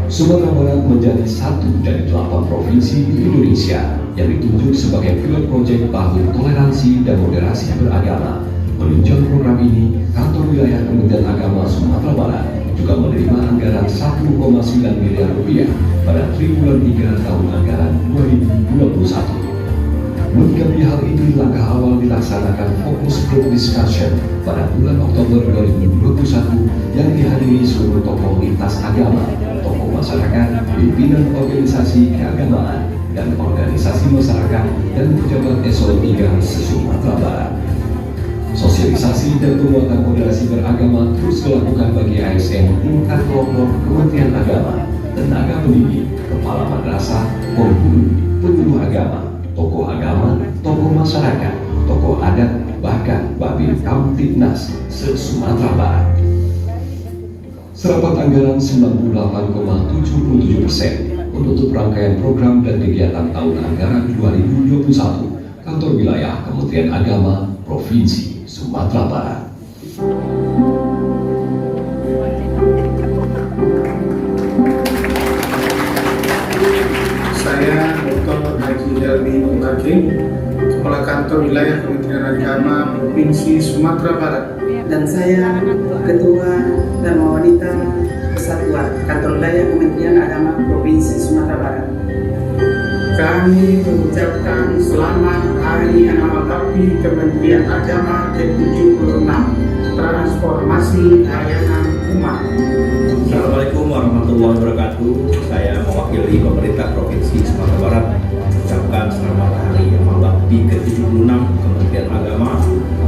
Sumatera Barat menjadi satu dari 8 provinsi di Indonesia yang ditunjuk sebagai pilot proyek tahun toleransi dan moderasi beragama. Menunjang program ini, Kantor Wilayah Kementerian Agama Sumatera Barat juga menerima anggaran 1,9 miliar rupiah pada triwulan 3 tahun anggaran 2021. Menyikapi hal ini, langkah awal dilaksanakan fokus group discussion pada bulan Oktober 2021 yang dihadiri seluruh tokoh lintas agama, tokoh masyarakat, pimpinan organisasi keagamaan, dan organisasi masyarakat dan pejabat eselon 3 se-Sumatera Barat. Sosialisasi dan penguatan moderasi beragama terus dilakukan bagi ASN tingkat kelompok Kementerian Agama, tenaga pendidik, kepala madrasah, penghulu, penyuluh agama, tokoh masyarakat, tokoh adat, bahkan Babin Kamtibnas se-Sumatera Barat. Serapat anggaran 98,77% menutup rangkaian program dan kegiatan tahun anggaran 2021 Kantor Wilayah Kementerian Agama Provinsi Sumatera Barat. Saya Dr. Haji Helmi MAG, Kepala Kantor Wilayah Kementerian Agama Provinsi Sumatera Barat. Dan saya Ketua Dharma Wanita Kesatuan Kantor Wilayah Kementerian Agama Provinsi Sumatera Barat. Kami mengucapkan selamat Hari Agama Bakti Kementerian Agama ke-76, Transformasi Layanan Umat. Assalamualaikum warahmatullahi wabarakatuh. Saya mewakili pemerintah Provinsi Sumatera Barat mengucapkan selamat Hari Agama Bakti ke-76 Kementerian Agama.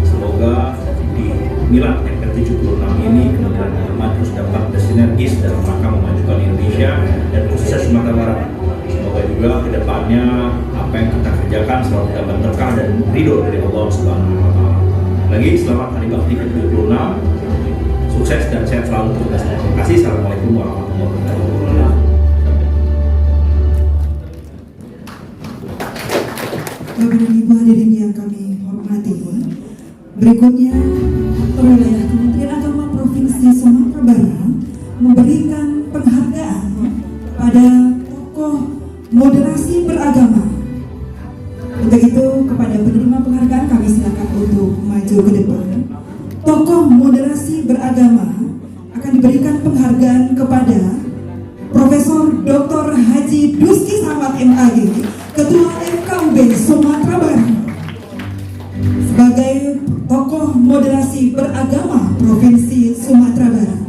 Semoga di milad yang ke-76 ini Kementerian Agama terus dapat bersinergis dalam rangka memajukan Indonesia dan khususnya Sumatera Barat. Semoga juga kedepannya apa yang kita kerjakan selalu dapat berkah dan ridho dari Allah Subhanahu wa Ta'ala. Lagi selamat Hari Bakti ke-76, sukses dan sehat selalu untuk kita semua. Terima kasih. Assalamualaikum warahmatullahi wabarakatuh. Bapak dan Ibu hadirin yang kami hormati, berikutnya wilayah Kementerian Agama Provinsi Sumatera Barat memberikan penghargaan pada tokoh moderasi beragama. Untuk itu kepada penerima penghargaan kami silakan untuk maju ke depan. Tokoh moderasi beragama akan diberikan penghargaan kepada Profesor Dr. Haji Duski Samad MAG, Ketua FKUB Sumatera Barat. Sebagai tokoh moderasi beragama Provinsi Sumatera Barat,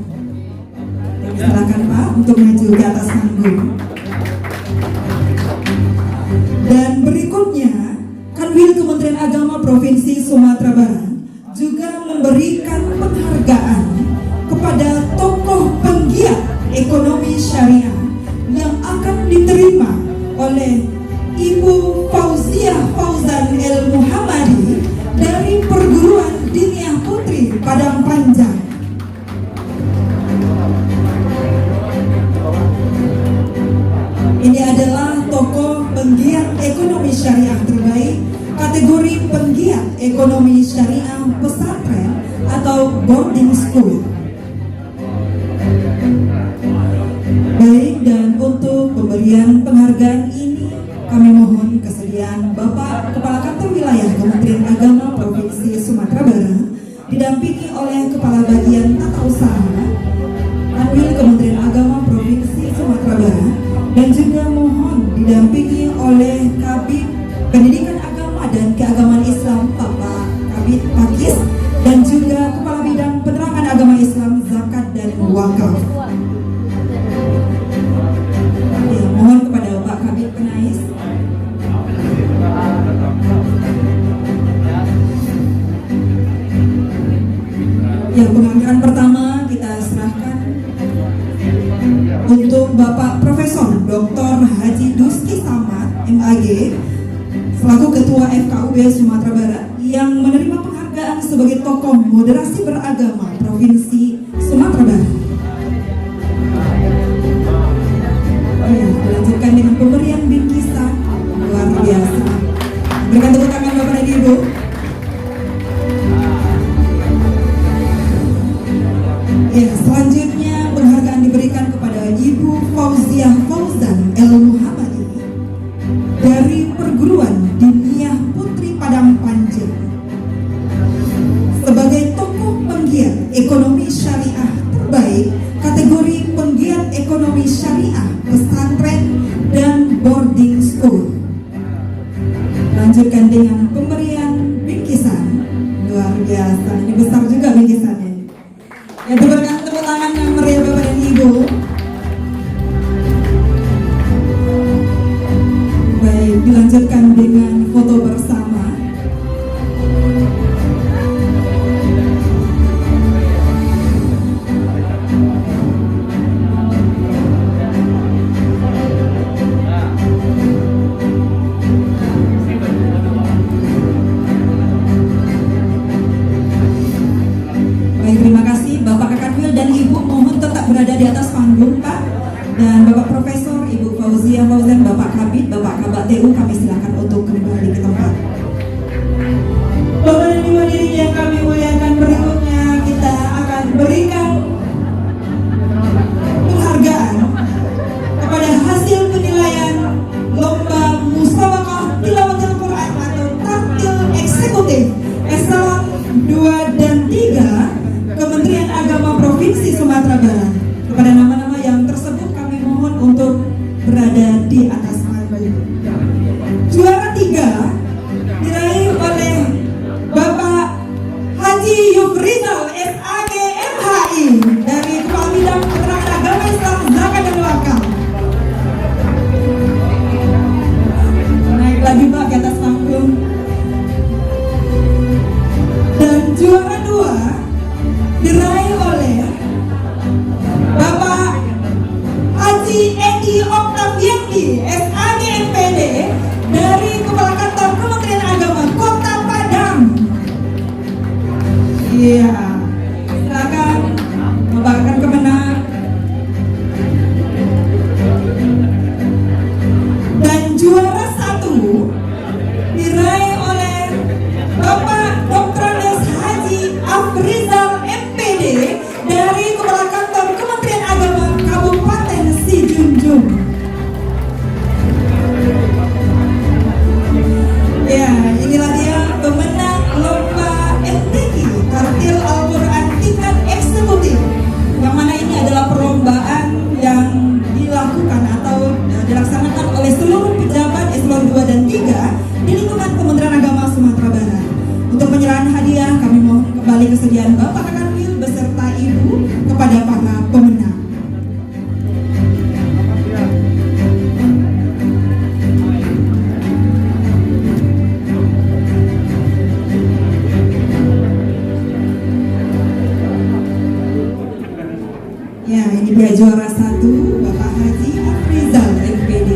silakan Pak untuk maju ke atas panggung. Dan berikutnya, Kanwil Kementerian Agama Provinsi Sumatera Barat juga memberikan penghargaan kepada tokoh penggiat ekonomi syariah yang akan diterima oleh Ibu Fauziah Fauzan El Muhammadi dari Perguruan Diniyah Putri Padang Panjang. Ini adalah tokoh penggiat ekonomi syariah terbaik kategori penggiat ekonomi syariah pesantren atau boarding school. Baik, dan untuk pemberian penghargaan ini kami mohon kesediaan Bapak Kepala Kantor Wilayah Kementerian Agama Provinsi Sumatera Barat didampingi oleh Kepala Bagian Tata Usaha Kanwil Kementerian Agama Provinsi Sumatera Barat dan juga mohon didampingi oleh Kabid Pendidikan Agama dan Keagamaan Islam Bapak Kabid Pakis dan juga Kepala Bidang Penerangan Agama Islam Zakat dan Wakaf. Ya, mohon kepada Bapak Kabid Penais. Ya, penghargaan pertama kita serahkan untuk Bapak Profesor Dr. Haji Duski Samad MAG selaku Ketua FKUB Sumatera Barat yang menerima penghargaan sebagai tokoh moderasi beragama Provinsi Sumatera Barat. Ya, dilanjutkan dengan pemberian bingkisan luar biasa. Berikan tepuk tangan Bapak dan Ibu. Ya, selanjutnya penghargaan diberikan kepada Ibu Fauziah Fauzan El Muhammadi dari Perguruan Diniyah Putri Padang Panjang sebagai tokoh penggiat ekonomi syariah terbaik kategori penggiat ekonomi syariah pesantren dan boarding school. Lanjutkan dengan pemberian bingkisan luar biasa. Ini besar juga bingkisannya. Ya, berikan tepuk tangan yang meriah Bapak dan Ibu. Baik, dilanjutkan dengan foto bersama. Baik, terima kasih Bapak Kanwil dan Ibu mohon tetap berada di atas panggung Pak. Dan Bapak Profesor, Ibu Fauziah Fauzan, Bapak Kabid, Bapak Kabak TU kami silakan untuk kembali ke tempat. Bapak dan Ibu hadirin yang kami muliakan, berikutnya kita akan berikan penghargaan kepada hasil penilaian lomba musabaqah tilawatil Quran atau tartil eksekutif eselon 2 dan 3 Kementerian Agama Provinsi Sumatera Barat. Kepada nama-nama yang tersebut kami mohon untuk berada di atas panggung. Juara 3 diraih oleh Bapak Haji Ya, ini dia juara 1 Bapak Haji Afrizal MPD.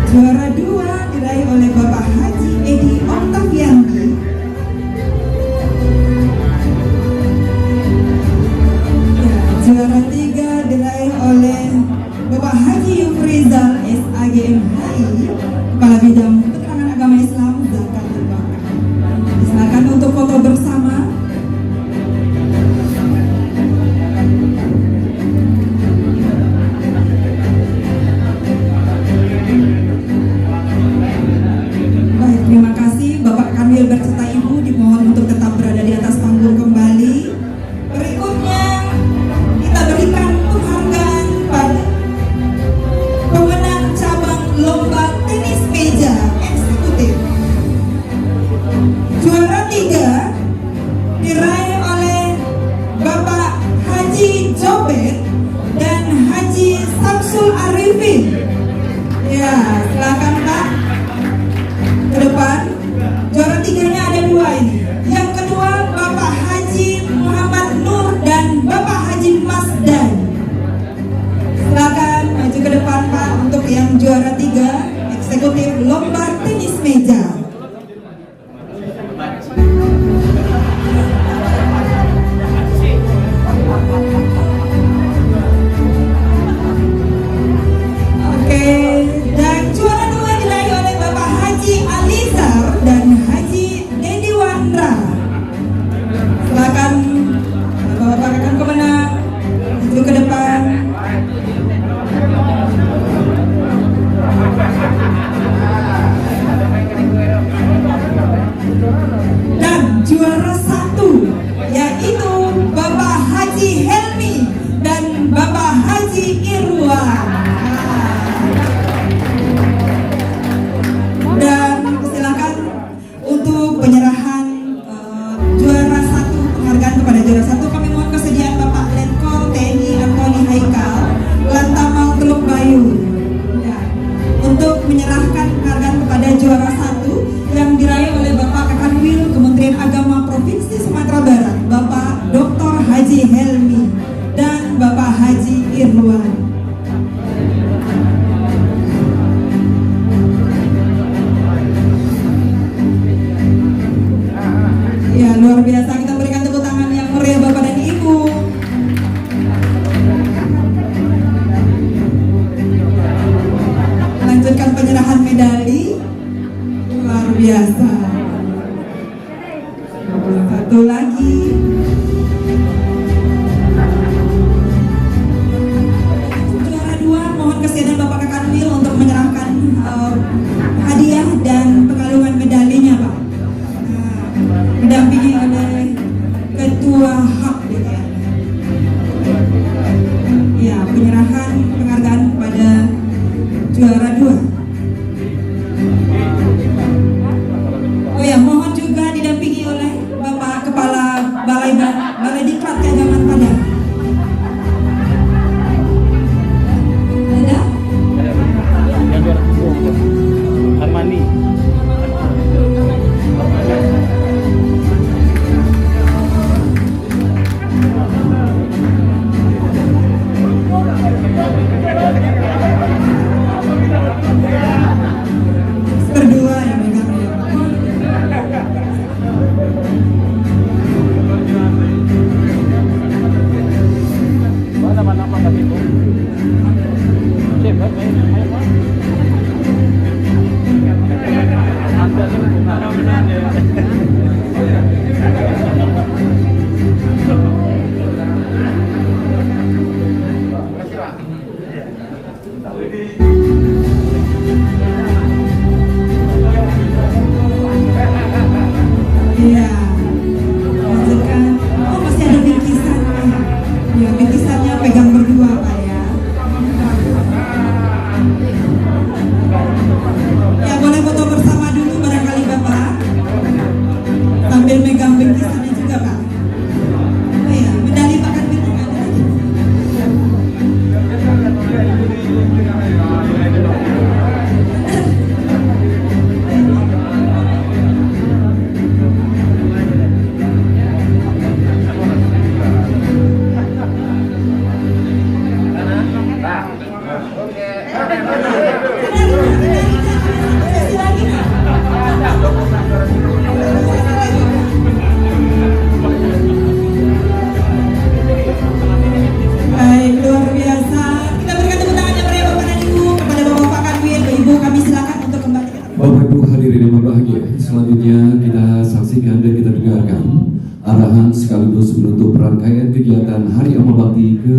Juara 2 diraih oleh Bapak Haji Edi Oktaviandi. Ya, juara 3 diraih oleh Bapak Haji Yufrizal SAGMHI, Kepala Bidang Keterangan Agama Islam Zakat dan Wakaf. Silakan untuk foto bersama. Baik, terima kasih Bapak Kanwil berserta Ibu dimohon untuk tetap berada di atas panggung kembali. Berikutnya kita berikan penghargaan pada pemenang cabang lomba tenis meja eksekutif. Juara 3 diraih oleh Bapak Haji Jobet dan Haji Samsul Arifin. Ya, silakan Pak ke depan. Juara 3-nya ada 2 ini. Yang kedua Bapak Haji Muhammad Nur dan Bapak Haji Masdan. Silakan maju ke depan Pak untuk yang juara 3 eksekutif lomba tenis meja. Oke, dan juara 2 diraih oleh Bapak Haji Alizar dan Haji Dedi Wandra. Silakan Bapak rekan pemenang maju ke depan. Dan juara 1 yaitu Bapak Haji Helmi dan Bapak Haji Irwan. Dan silakan untuk penyerahan juara 1, penghargaan kepada juara 1 kami mohon kesediaan Bapak Letkol TNI Antoni Haikal Lantamal Teluk Bayu. Ya, untuk menyerahkan penghargaan kepada juara 1 yang diraih oleh Bapak Kanwil Kementerian Agama Provinsi Sumatera Barat, Bapak Dr. Haji Helmi dan Bapak Haji Irwan. Ya, luar biasa, kita berikan tepuk tangan yang meriah Bapak dan Ibu. Lanjutkan penyerahan medali. Luar biasa. Satu lagi. Juara 2 mohon kesediaan Bapak Kanwil untuk menyerahkan hadiah dan pengalungan medalinya Pak. Didampingi oleh Ketua HAK DKM. Ya, penyerahan penghargaan kepada juara 2. Oh ya, mohon juga didampingi oleh Bapak Kepala Balai Diklat Keagamaan Padang. Ada? Harmani. Berdua ya megang ya. Mana Pak itu? Cepat Iya. Lanjutkan. Oh, masih ada bingkisan. Ya, bingkisannya pegang berdua Pak ya. Ya, boleh foto bersama dulu barangkali Bapak. Sambil megang bingkisannya juga Pak. Oh ya, medali Pak Kanwil ada lagi.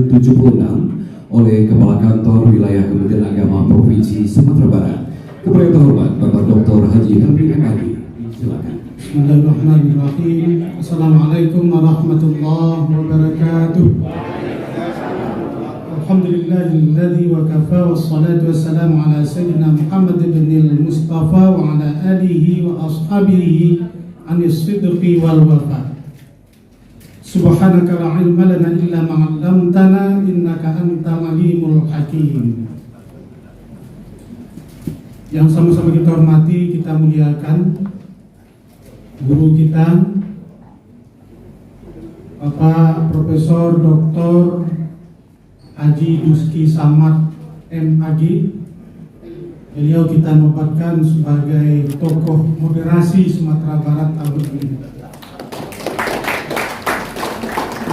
ke-76 oleh Kepala Kantor Wilayah Kementerian Agama Provinsi Sumatera Barat. Kepada yang terhormat Bapak Dr. Haji Helmi MAG. Silakan. Bismillahirrahmanirrahim. Assalamualaikum warahmatullahi wabarakatuh. Alhamdulillahilladzi wa kafa wassalatu wassalamu ala sayyidina Muhammad ibnil Mustafa wa ala alihi wa ashabihi anis sidqi wal wafa. Subhanaka la ilma lana illa ma 'allamtana innaka antal alimul hakim. Yang sama-sama kita hormati, kita muliakan guru kita Bapak Profesor Dr. Haji Duski Samad MAG. Beliau kita nobatkan sebagai tokoh moderasi Sumatera Barat tahun ini.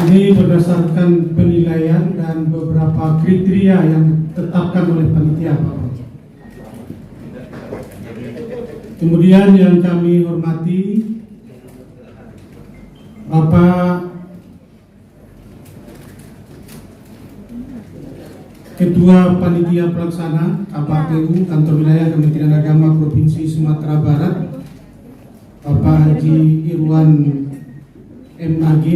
Ini berdasarkan penilaian dan beberapa kriteria yang ditetapkan oleh panitia. Kemudian yang kami hormati Bapak Ketua Panitia Pelaksana KPU Kantor Wilayah Kementerian Agama Provinsi Sumatera Barat, Bapak Haji Irwan MAG,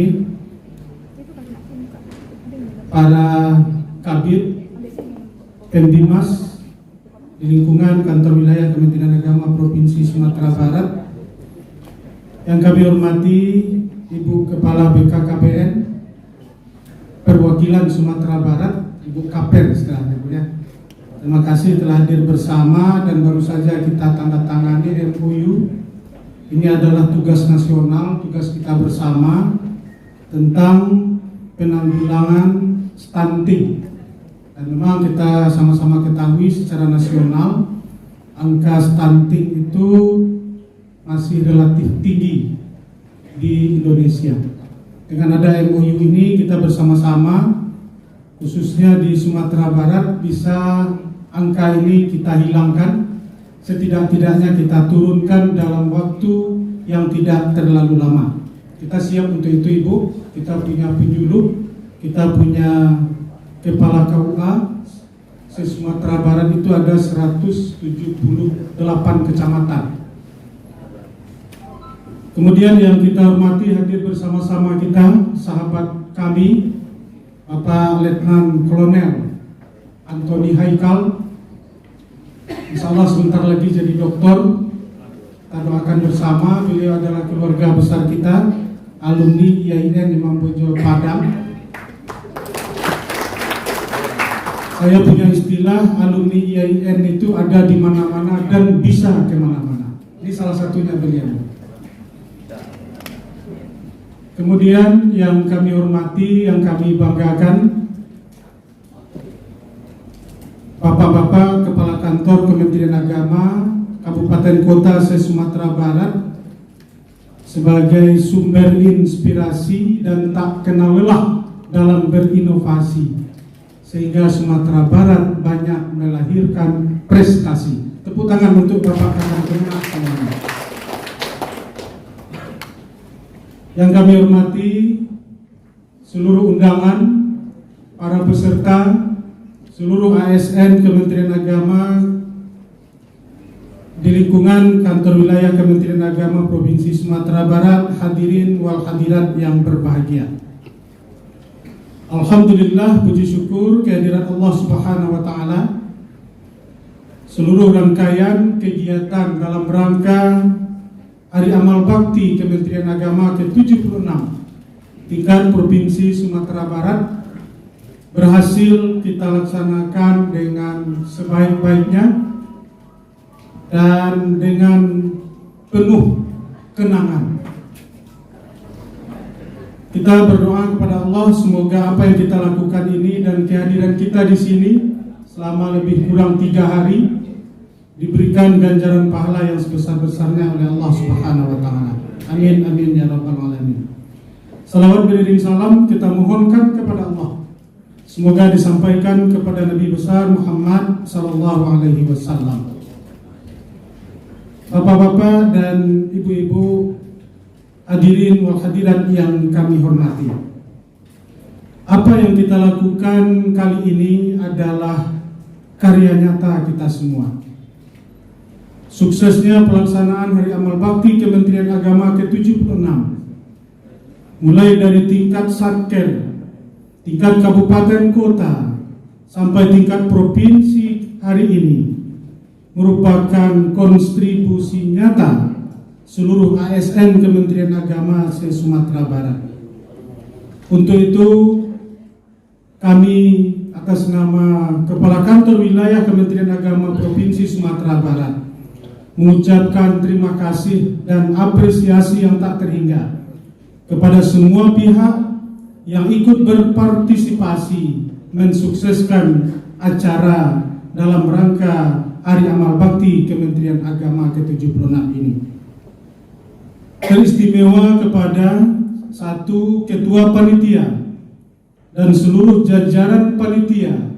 para kabid Pendimas di lingkungan Kantor Wilayah Kementerian Agama Provinsi Sumatera Barat, yang kami hormati Ibu Kepala BKKBN Perwakilan Sumatera Barat, Ibu Kaper istilahnya, Bu ya. Terima kasih telah hadir bersama dan baru saja kita tanda tangani MOU. Ini adalah tugas nasional, tugas kita bersama tentang penanggulangan stunting. Dan memang kita sama-sama ketahui secara nasional angka stunting itu masih relatif tinggi di Indonesia. Dengan ada MOU ini kita bersama-sama khususnya di Sumatera Barat bisa angka ini kita hilangkan, setidak-tidaknya kita turunkan dalam waktu yang tidak terlalu lama. Kita siap untuk itu Ibu, kita punya penjuluk, kita punya Kepala KUA, se-Sumatera Barat itu ada 178 kecamatan. Kemudian yang kita hormati hadir bersama-sama kita, sahabat kami, Bapak Letnan Kolonel Antoni Haikal, insya Allah sebentar lagi jadi doktor. Kita doakan bersama, beliau adalah keluarga besar kita, alumni IAIN Imam Bonjol Padang. Saya punya istilah alumni IAIN itu ada di mana-mana dan bisa kemana-mana. Ini salah satunya beliau. Kemudian yang kami hormati, yang kami banggakan, Bapak-bapak Kepala Kantor Kementerian Agama Kabupaten Kota se-Sumatera Barat sebagai sumber inspirasi dan tak kenal lelah dalam berinovasi, sehingga Sumatera Barat banyak melahirkan prestasi. Tepuk tangan untuk Bapak Kapolres semuanya. Yang kami hormati seluruh undangan, para peserta, seluruh ASN Kementerian Agama di lingkungan Kantor Wilayah Kementerian Agama Provinsi Sumatera Barat, hadirin wal hadirat yang berbahagia. Alhamdulillah, puji syukur kehadirat Allah Subhanahu wa taala. Seluruh rangkaian kegiatan dalam rangka Hari Amal Bakti Kementerian Agama ke-76 tingkat Provinsi Sumatera Barat berhasil kita laksanakan dengan sebaik-baiknya dan dengan penuh kenangan. Kita berdoa kepada Allah semoga apa yang kita lakukan ini dan kehadiran kita di sini selama lebih kurang 3 hari diberikan ganjaran pahala yang sebesar-besarnya oleh Allah Subhanahu wa taala. Amin amin ya rabbal alamin. Salawat beriring salam kita mohonkan kepada Allah. Semoga disampaikan kepada Nabi besar Muhammad sallallahu alaihi wasallam. Bapak-bapak dan ibu-ibu hadirin wal hadirat yang kami hormati. Apa yang kita lakukan kali ini adalah karya nyata kita semua. Suksesnya pelaksanaan Hari Amal Bakti Kementerian Agama ke-76, mulai dari tingkat Satker, tingkat kabupaten kota, sampai tingkat provinsi hari ini, merupakan kontribusi nyata seluruh ASN Kementerian Agama se-Sumatera Barat. Untuk itu, kami atas nama Kepala Kantor Wilayah Kementerian Agama Provinsi Sumatera Barat mengucapkan terima kasih dan apresiasi yang tak terhingga kepada semua pihak yang ikut berpartisipasi mensukseskan acara dalam rangka Hari Amal Bakti Kementerian Agama ke-76 ini. Teristimewa kepada satu ketua panitia dan seluruh jajaran panitia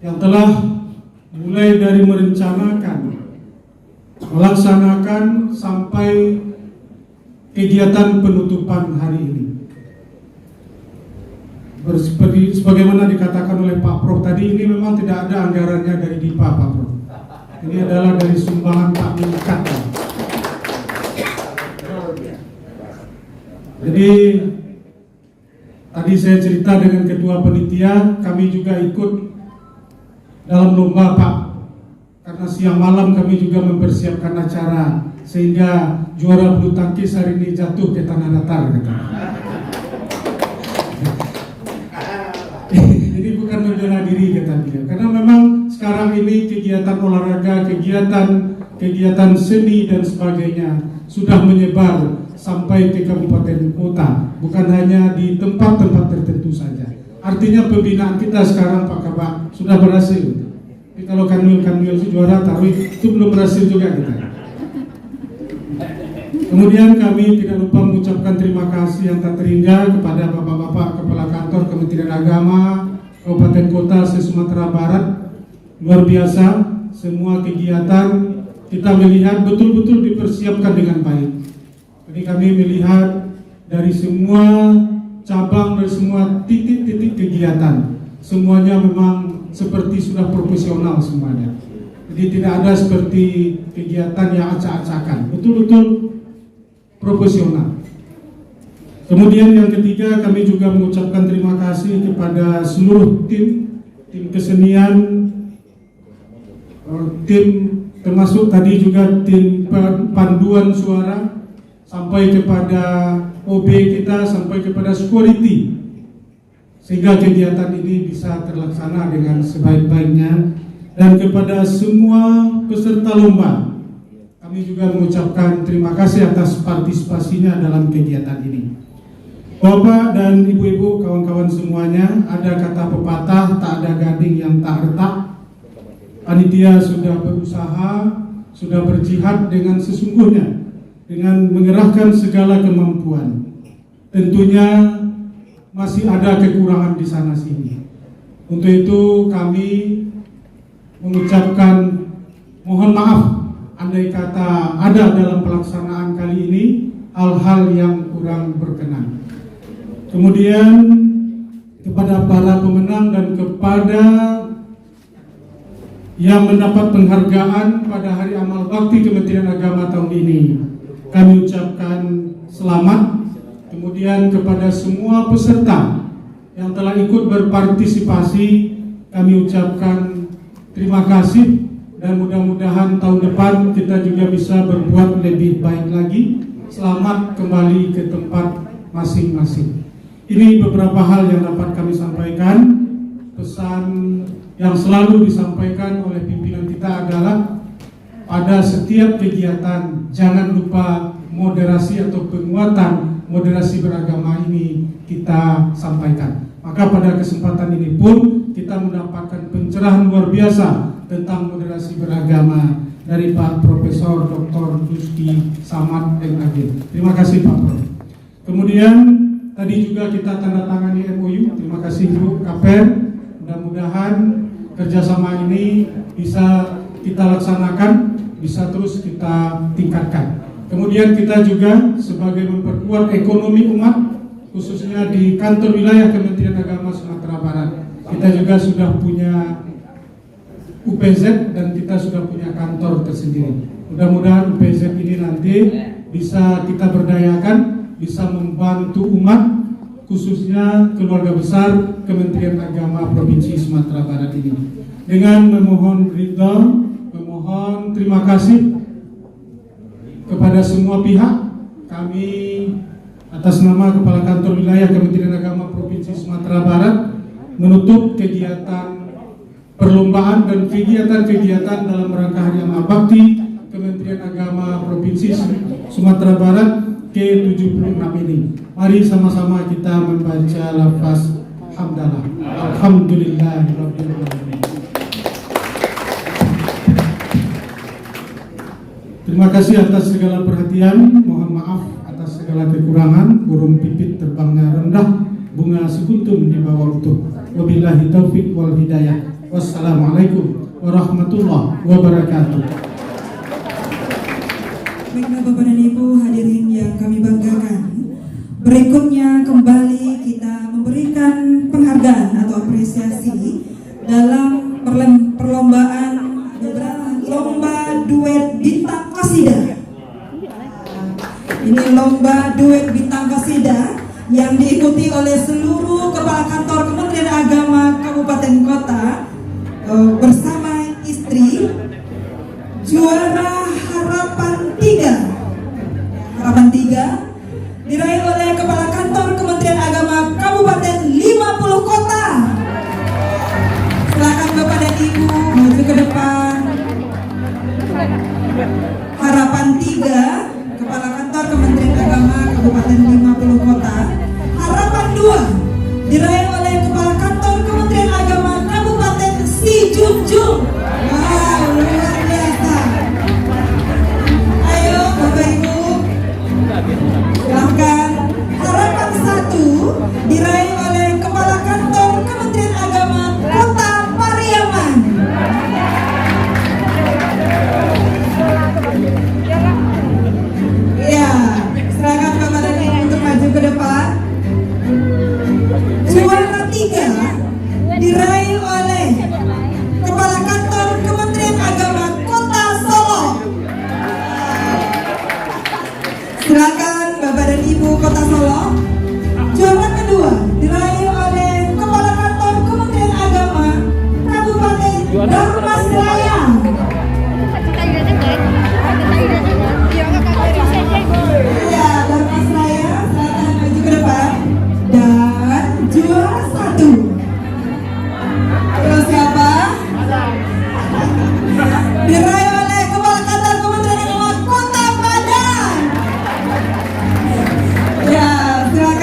yang telah mulai dari merencanakan, melaksanakan sampai kegiatan penutupan hari ini. Sebagaimana dikatakan oleh Pak Prof tadi, ini memang tidak ada anggarannya dari DIPA, Pak Prof. Ini adalah dari sumbangan Pak Menkat. Jadi tadi saya cerita dengan ketua panitia, kami juga ikut dalam lomba, Pak. Karena siang malam kami juga mempersiapkan acara, sehingga juara bulu tangkis hari ini jatuh ke tanah datar, Jadi bukan membela diri, kata dia. Karena memang sekarang ini kegiatan olahraga, kegiatan seni dan sebagainya sudah menyebar sampai ke kabupaten kota, bukan hanya di tempat-tempat tertentu saja. Artinya pembinaan kita sekarang, Pak Kabak, sudah berhasil. Tapi kalau kanwil itu juara tarwih itu belum berhasil juga kita. Kemudian kami tidak lupa mengucapkan terima kasih yang tak terhingga kepada Bapak-Bapak Kepala Kantor Kementerian Agama Kabupaten Kota se-Sumatera Barat. Luar biasa, semua kegiatan kita melihat betul-betul dipersiapkan dengan baik. Jadi kami melihat dari semua cabang, dari semua titik-titik kegiatan, semuanya memang seperti sudah profesional semuanya. Jadi tidak ada seperti kegiatan yang acak-acakan, betul-betul profesional. Kemudian yang ketiga, kami juga mengucapkan terima kasih kepada seluruh tim kesenian, tim termasuk tadi juga tim panduan suara, sampai kepada OB kita, sampai kepada security, sehingga kegiatan ini bisa terlaksana dengan sebaik-baiknya. Dan kepada semua peserta lomba, kami juga mengucapkan terima kasih atas partisipasinya dalam kegiatan ini. Bapak dan ibu-ibu, kawan-kawan semuanya, ada kata pepatah, tak ada gading yang tak retak. Panitia sudah berusaha, sudah berjihad dengan sesungguhnya, dengan mengerahkan segala kemampuan. Tentunya masih ada kekurangan di sana sini. Untuk itu kami mengucapkan mohon maaf andai kata ada dalam pelaksanaan kali ini hal-hal yang kurang berkenan. Kemudian kepada para pemenang dan kepada yang mendapat penghargaan pada Hari Amal Bakti Kementerian Agama tahun ini, kami ucapkan selamat. Kemudian kepada semua peserta yang telah ikut berpartisipasi, kami ucapkan terima kasih, dan mudah-mudahan tahun depan kita juga bisa berbuat lebih baik lagi. Selamat kembali ke tempat masing-masing. Ini beberapa hal yang dapat kami sampaikan. Pesan yang selalu disampaikan oleh pimpinan kita adalah pada setiap kegiatan jangan lupa moderasi atau penguatan moderasi beragama ini kita sampaikan. Maka pada kesempatan ini pun kita mendapatkan pencerahan luar biasa tentang moderasi beragama dari Pak Profesor Dr. Yuski Samad MAG. Terima kasih Pak Prof. Kemudian tadi juga kita tanda tangani MOU. Terima kasih Bu Kaper. Mudah-mudahan kerjasama ini bisa kita laksanakan, bisa terus kita tingkatkan. Kemudian kita juga sebagai memperkuat ekonomi umat, khususnya di kantor wilayah Kementerian Agama Sumatera Barat. Kita juga sudah punya UPZ dan kita sudah punya kantor tersendiri. Mudah-mudahan UPZ ini nanti bisa kita berdayakan, bisa membantu umat, khususnya keluarga besar Kementerian Agama Provinsi Sumatera Barat ini. Dengan memohon ridha, memohon terima kasih kepada semua pihak, kami atas nama Kepala Kantor Wilayah Kementerian Agama Provinsi Sumatera Barat menutup kegiatan perlombaan dan kegiatan-kegiatan dalam rangka Hari Amal Bakti Kementerian Agama Provinsi Sumatera Barat ke-76 ini. Mari sama-sama kita membaca lafaz hamdalah. Alhamdulillahirabbil alamin. Terima kasih atas segala perhatian. Mohon maaf atas segala kekurangan. Burung pipit terbangnya rendah, bunga sekuntum di bawah utuh. Wabillahi taufik wal hidayah. Wassalamualaikum warahmatullahi wabarakatuh. Baiklah Bapak dan Ibu hadirin yang kami banggakan, berikutnya kembali kita memberikan penghargaan atau apresiasi dalam perlombaan lomba duet bintang qasidah. Ini lomba duet bintang qasidah yang diikuti oleh seluruh kepala kantor Kementerian Agama Kabupaten Kota bersama istri. Juara harapan 3 diraih oleh kepala kantor Kementerian Agama Kabupaten 50 kota. Silakan Bapak dan Ibu maju ke depan. Harapan 3 kepala kantor Kementerian Agama Kabupaten 50 kota. Harapan 2 diraih oleh kepala kantor Kementerian Agama Kabupaten Sijunjung. Wow, luar biasa. Ayo Bapak Ibu, silahkan. Harapan 1 diraih oleh kepala kantor Kementerian Agama Kota Pariaman. Ya, silakan Bapak dan Ibu untuk maju ke depan. Juara 3 diraih oleh kepala kantor Kementerian Agama Kota Solo. Silakan Bapak dan Ibu Kota Solo. Juara kedua diraih oleh kepala kantor Kementerian Agama Kabupaten Darmasraya. Ya, Darmasraya, silakan maju ke depan. Dan juara 1 terus siapa? Diraih oleh kepala kantor Kementerian Agama Kota Padang. Ya, silakan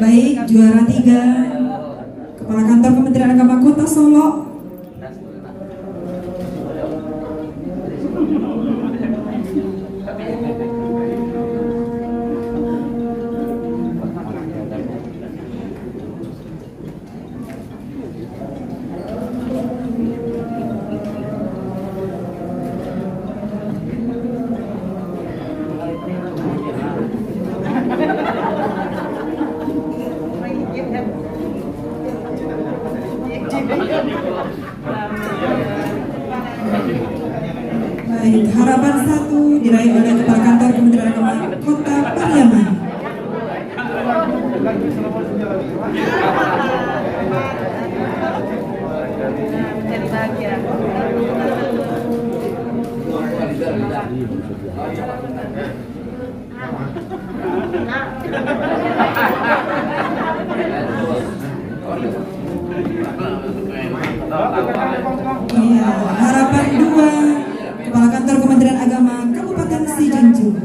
Baik, juara 3 Kepala Kantor Kementerian Agama Kota Solo. Baik, harapan 1 diraih oleh Kepala Kantor Kementerian Agama Kota Pariaman. Iya, harapan 2 Kepala Kantor Kementerian Agama Kabupaten Sijunjung.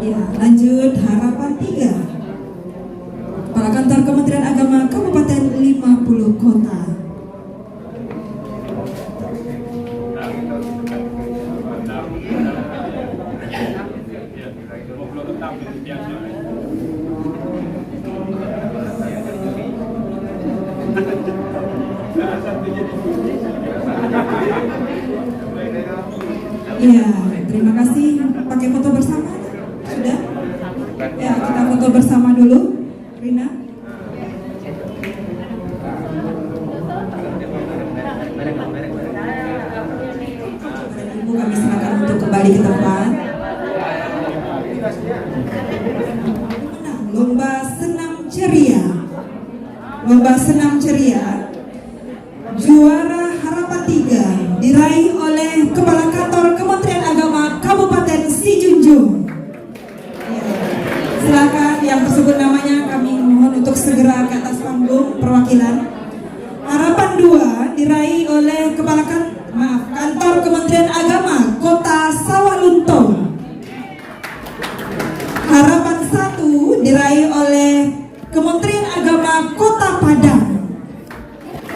Ya, lanjut harapan 3 Kepala Kantor Kementerian Agama Kabupaten 50 Kota. Iya, terima kasih. Pakai foto bersama? Sudah? Ya, kita foto bersama dulu. Rina. Ibu, kami silakan untuk kembali ke tempat. Lomba senam ceria. Lomba senam ceria. Juara harapan 3 diraih oleh Kepala Kantor Kementerian Agama Kabupaten Sijunjung. Ya, silakan yang tersebut namanya kami mohon untuk segera ke atas panggung perwakilan. Harapan 2 diraih oleh Kantor Kementerian Agama Kota Sawalunto. Harapan 1 diraih oleh Kementerian Agama Kota Padang.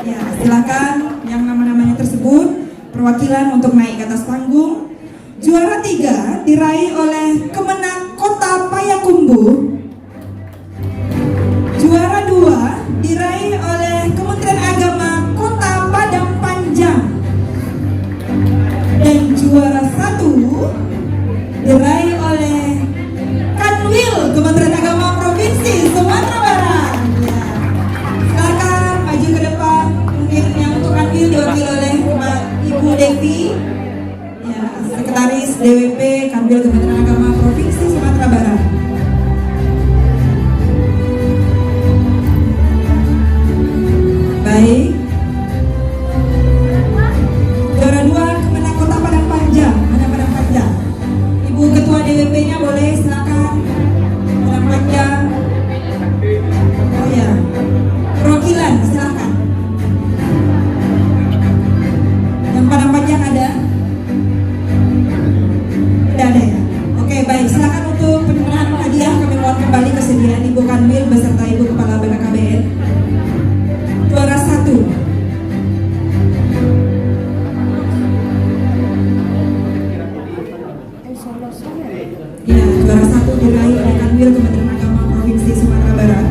Ya, silakan yang nama-namanya tersebut perwakilan untuk naik ke atas panggung. Juara 3 diraih oleh Kemenang Kota Payakumbuh. Juara 2 diraih oleh Kementerian Agama Kota Padang Panjang. Dan juara 1 diraih oleh Kanwil Kementerian Agama Provinsi Sumatera Barat. Ya. Silakan maju ke depan. Mungkin yang untuk Kanwil diwakili oleh Ibu Devi, ya, Sekretaris DWP Kanwil Kementerian Agama Provinsi Sumatera Barat. Baik. Juara 2 Kemenang Kota Padang Panjang. Mana Padang Panjang? Ibu Ketua DWP-nya boleh silakan. Padang Panjang. Oh ya. Perwakilan silakan. Yang Padang Panjang ada? Tidak ada ya? Oke, baik. Silakan untuk penyerahan hadiah kami mohon kembali kesediaan Ibu Kanwil beserta Ibu Kepala BKKBN. Juara 1. Ya, juara 1 diraih oleh Kanwil Kementerian Agama Provinsi Sumatera Barat.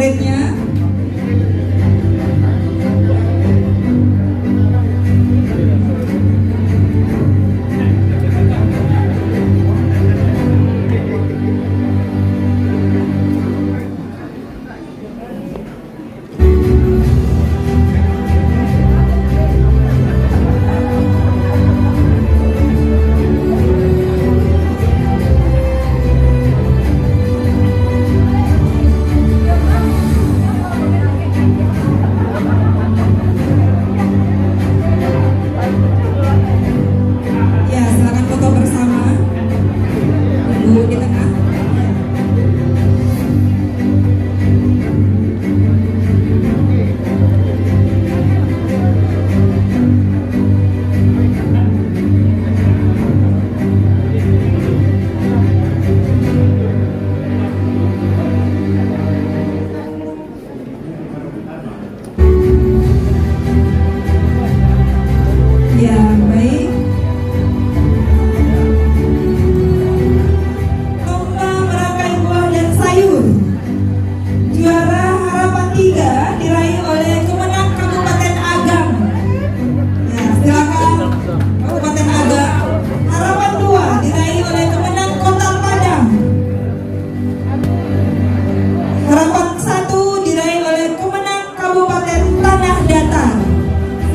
murid-muridnya. Ya, silakan foto bersama. Ibu di tengah. Ya, baik. Lomba merangkai buah dan sayur. Juara harapan 3 diraih oleh Kemenang Kabupaten Agam. Ya, silakan Kabupaten Agam. Harapan 2 diraih oleh Kemenang Kota Padang. Harapan 1 diraih oleh Kemenang Kabupaten Tanah Datar.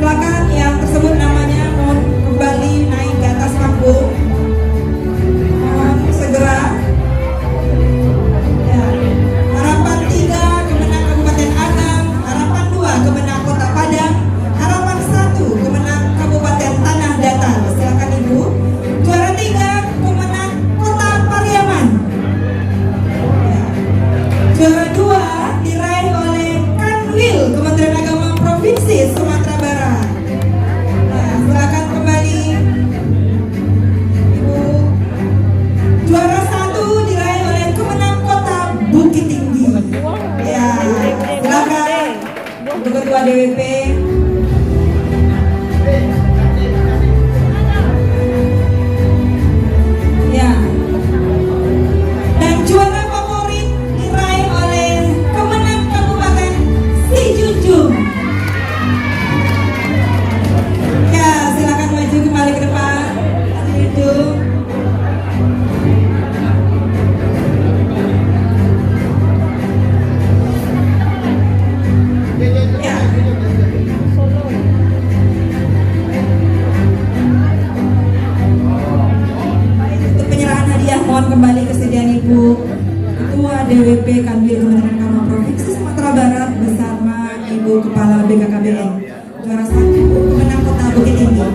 Silakan yang tersebut namanya mohon kembali naik ke atas panggung. Mohon segera. Ya. Harapan 3 Kemenang Kabupaten Agam, harapan 2 Kemenang Kota Padang, harapan 1 Kemenang Kabupaten Tanah Datar. Silakan Ibu. Juara 3 Kemenang Kota Pariaman. Ya. Juara 2 diraih oleh Kanwil Kementerian Agama Provinsi Sumatera Barat. Nah, silakan kembali Ibu. Juara 1 diraih oleh Kemenang Kota Bukit Tinggi. Ya, silakan Ibu Ketua DWP. Ya. Dan juara favorit diraih oleh Kemenang Kabupaten Sijunjung. Ya, silakan maju kembali ke depan. Sijunjung. Ya. Baik, untuk penyerahan hadiah mohon kembali kesediaan Ibu Ketua DWP Kanwil Kementerian Agama Provinsi Sumatera Barat bersama Ibu Kepala BKKBN. Juara 1 Kemenang Kota Bukit Tinggi.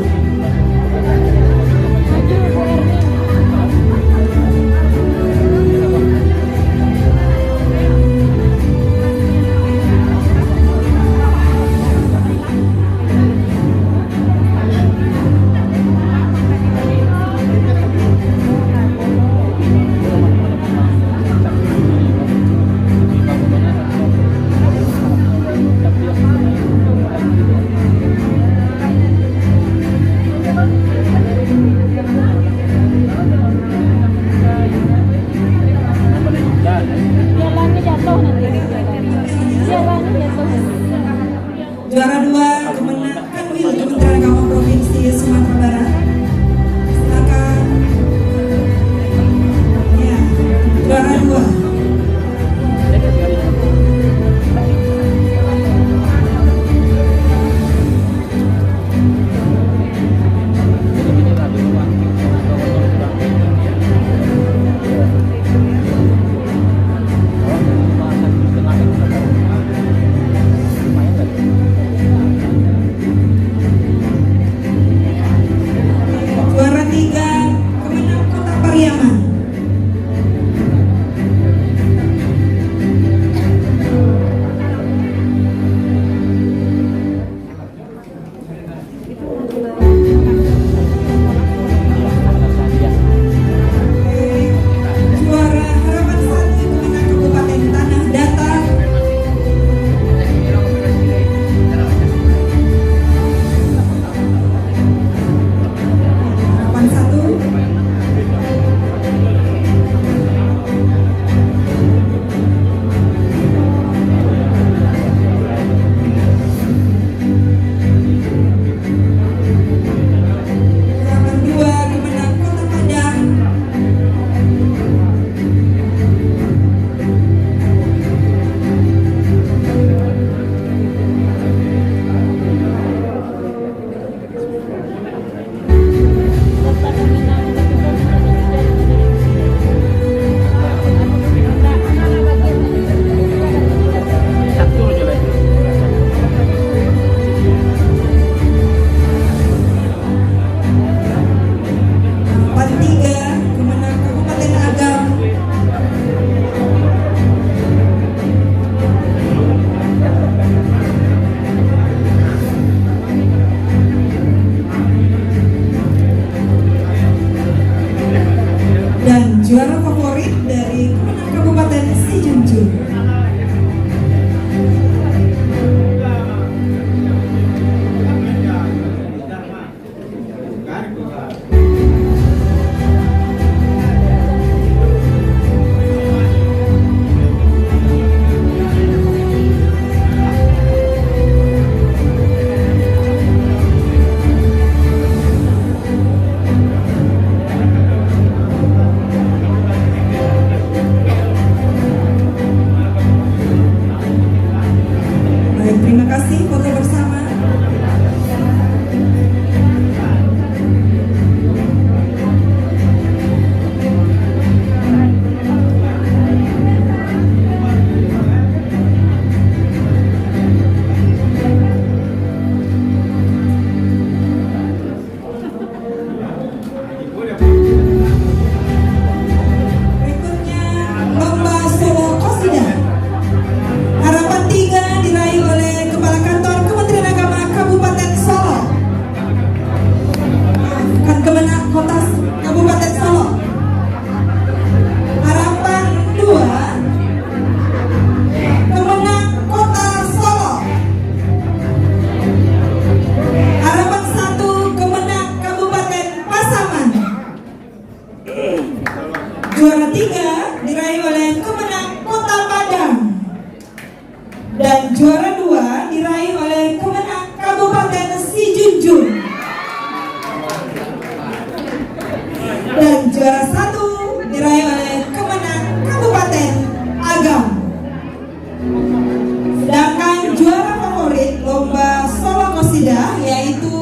yaitu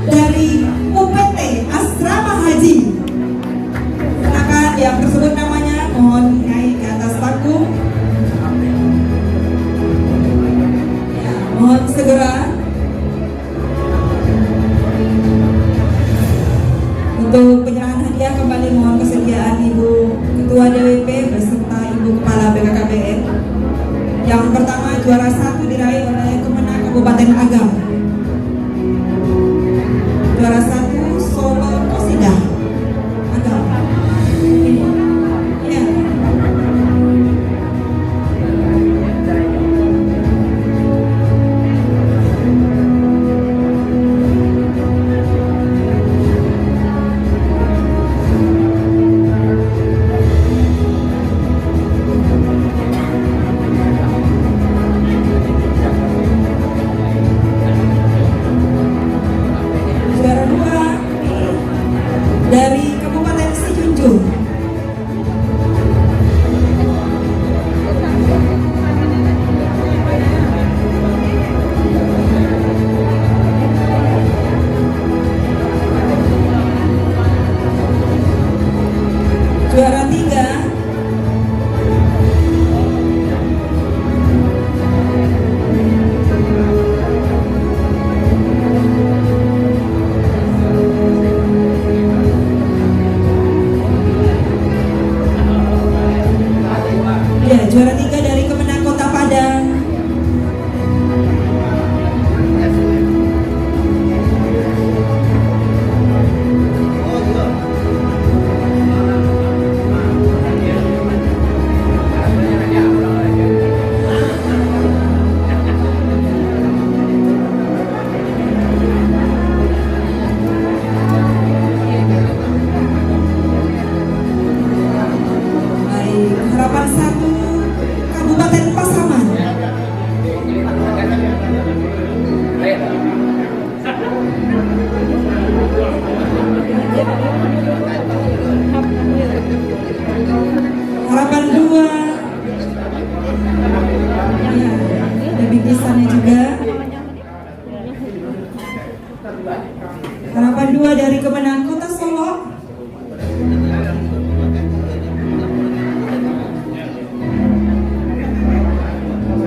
dari UPT Asrama Haji. Silakan yang tersebut namanya mohon naik ke atas panggung. Ya, mohon segera untuk penyerahan hadiah. Kembali mohon kesediaan Ibu Ketua DWP beserta Ibu Kepala BKKBN. Yang pertama juara 1 diraih oleh Kemenang Kabupaten Agam. Juara 1 Solo Kosidah Agam. Ya. Juara 2 dari Kabupaten Sijunjung. Juara 3 ya, juara 3 dari Kemenang Kota Padang. Baik, harapan 1 Kabupaten Pasaman. Harapan 2 ya, ada bingkisannya juga. Harapan 2 dari Kemenang Kota Solo.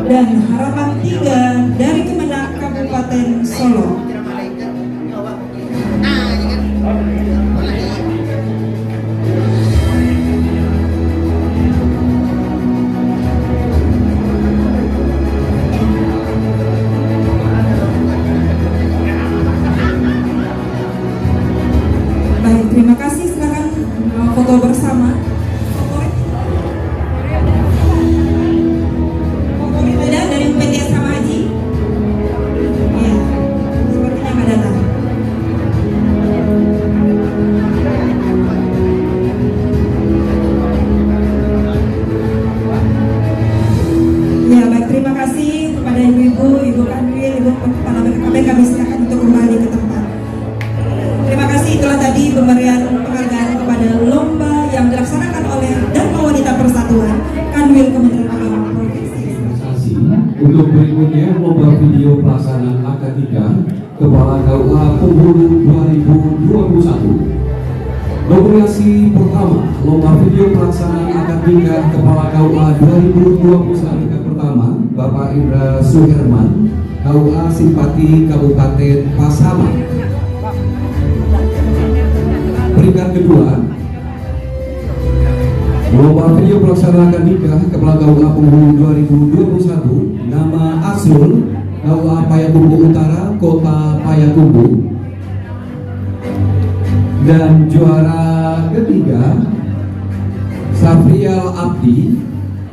Dan harapan 3 dari Kemenang Kabupaten Solo. Baik, terima kasih. Silakan foto bersama. Favorit ada dari UPT Asrama Haji. Ya, sepertinya nggak datang. Ya, baik, terima kasih kepada ibu-ibu, Ibu Kanwil, Ibu Kepala BKKB. Kami silakan untuk kembali ke tempat. Terima kasih, itulah tadi pemberian penghargaan kepada lomba yang dilaksanakan oleh Dharma Wanita Persatuan Kanwil Kementerian Agama Provinsi. Untuk berikutnya lomba video pelaksanaan akad nikah Kepala KUA Penghulu 2021. Nominasi pertama lomba video pelaksanaan akad nikah Kepala KUA 2021 yang pertama Bapak Indra Suherman, KUA Simpati Kabupaten Pasaman. Peringkat kedua lomba video pelaksanaan akad nikah Kepala KUA Penghulu 2021 nama Asrul, KUA Payakumbuh Utara, Kota Payakumbuh. Dan juara ketiga Safrial Abdi,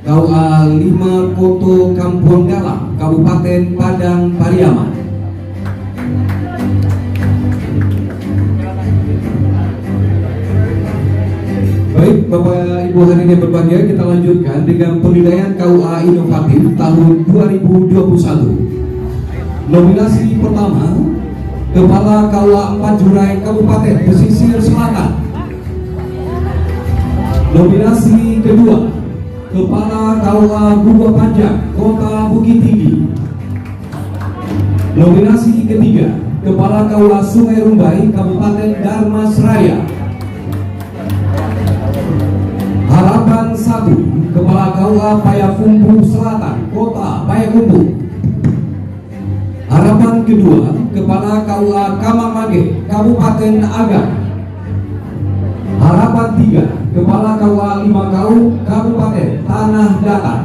KUA 5 Koto Kampung Dalam, Kabupaten Padang Pariaman. Baik, Bapak Ibu hadirin yang berbahagia, kita lanjutkan dengan penilaian KUA inovatif tahun 2021. Nominasi pertama Kepala KUA 4 Jurai Kabupaten Pesisir Selatan. Nominasi kedua Kepala KUA Gua Panjang Kota Bukit Tinggi. Nominasi ketiga Kepala KUA Sungai Rumbai, Kabupaten Darmasraya. Harapan 1, Kepala KUA Payakumbuh Selatan, Kota Payakumbuh. Harapan kedua, Kepala KUA Kamamage, Kabupaten Agam. Harapan 3, Kepala KUA Limakau, Kabupaten Tanah Datar.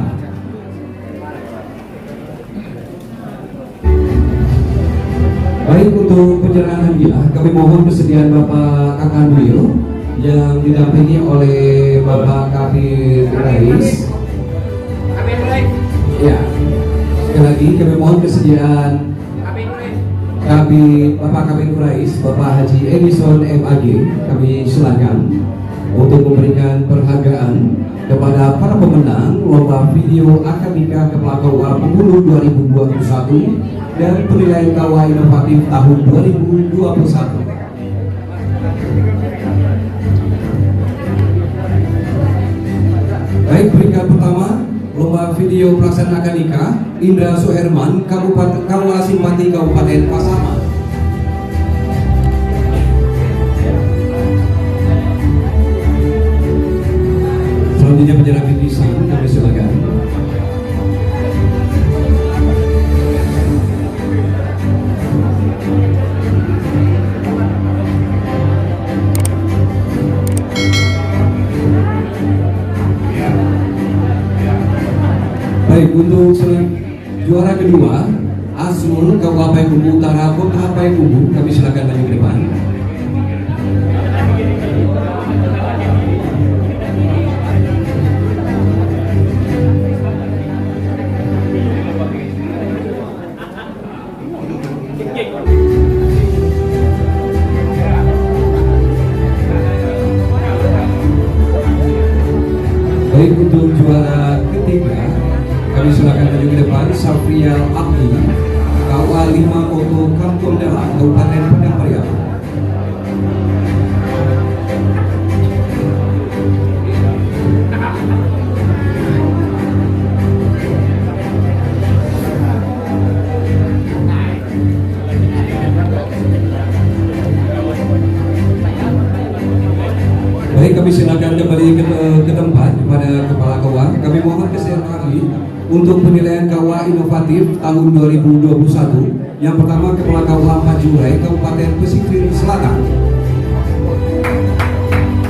Baik, untuk penyerahan hadiah kami mohon kesediaan Bapak Kakan Wil yang didampingi oleh Bapak Kabir Rais. Ya, sekali lagi kami mohon kesediaan Bapak Kabir Rais, Bapak Haji Edison MAG. Kami silakan untuk memberikan penghargaan kepada para pemenang lomba video akademika Kepala KUA Penghulu 2021 dan penilaian KUA inovatif tahun 2021. Baik, peringkat pertama lomba video pelaksanaan akademika Indra Suherman, Kabupaten KUA Simpati Kabupaten Pasaman. Selanjutnya penyerah bingkisan, kami silakan. Baik, untuk juara kedua Asmul KUA Payakumbuh Utara Kota Payakumbuh, kami silakan maju ke depan. Baik, untuk juara ketiga kami silakan maju ke depan. Safrial Abdi, KUA 5 Koto Kampung Dala, Kabupaten Padang Pariaman. Baik, kami silakan kembali ke tempat kepada Kepala KUA. Kami mohon kesediaan kami untuk penilaian KUA inovatif tahun 2021. Yang pertama, Kepala KUA Majurai, Kabupaten Pesisir Selatan.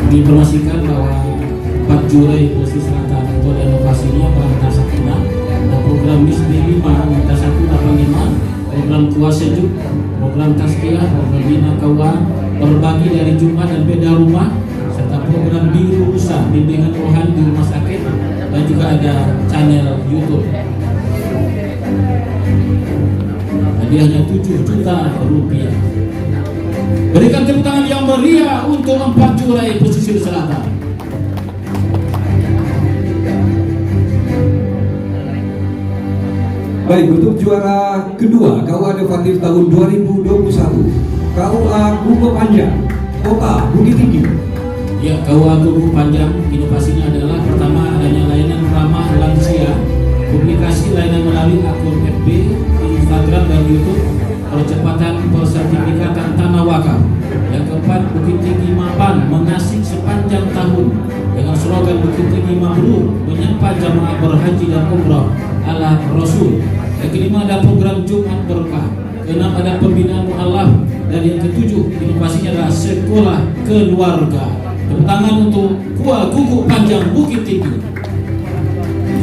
Diinformasikan bahwa Majurai Pesisir Selatan untuk inovasinya Perangkat Sakina dan program MISDI 5 Minta 185, program Kuah Sejuk, program Tazkiyah, program Bina KUA, berbagi dari Jumat dan beda rumah, serta program Biru Usaha bimbingan rohani di rumah sakit, dan juga ada channel YouTube. Hadiahnya 7 juta rupiah. Berikan tepuk tangan yang meriah untuk 4 jurai pesisir selatan. Baik, untuk juara kedua KUA inovatif tahun 2021 KUA Kuku Panjang, Kota Bukit Tinggi. Ya, KUA Kuku Panjang inovasinya adalah pertama adanya layanan ramah lansia, publikasi layanan melalui akun FB, Instagram dan YouTube, percepatan persertifikatan tanah wakaf. Yang keempat, Bukit Tinggi Mapan menasik sepanjang tahun dengan slogan Bukit Tinggi Mabrur, menyapa jamaah berhaji dan umrah ala Rasul. Yang kelima ada program Jumat Berkah. Keenam ada pembinaan mu'alaf. Dan yang ketujuh inovasinya adalah sekolah keluarga. Tepuk tangan untuk KUA Kuku Panjang Bukit Tinggi.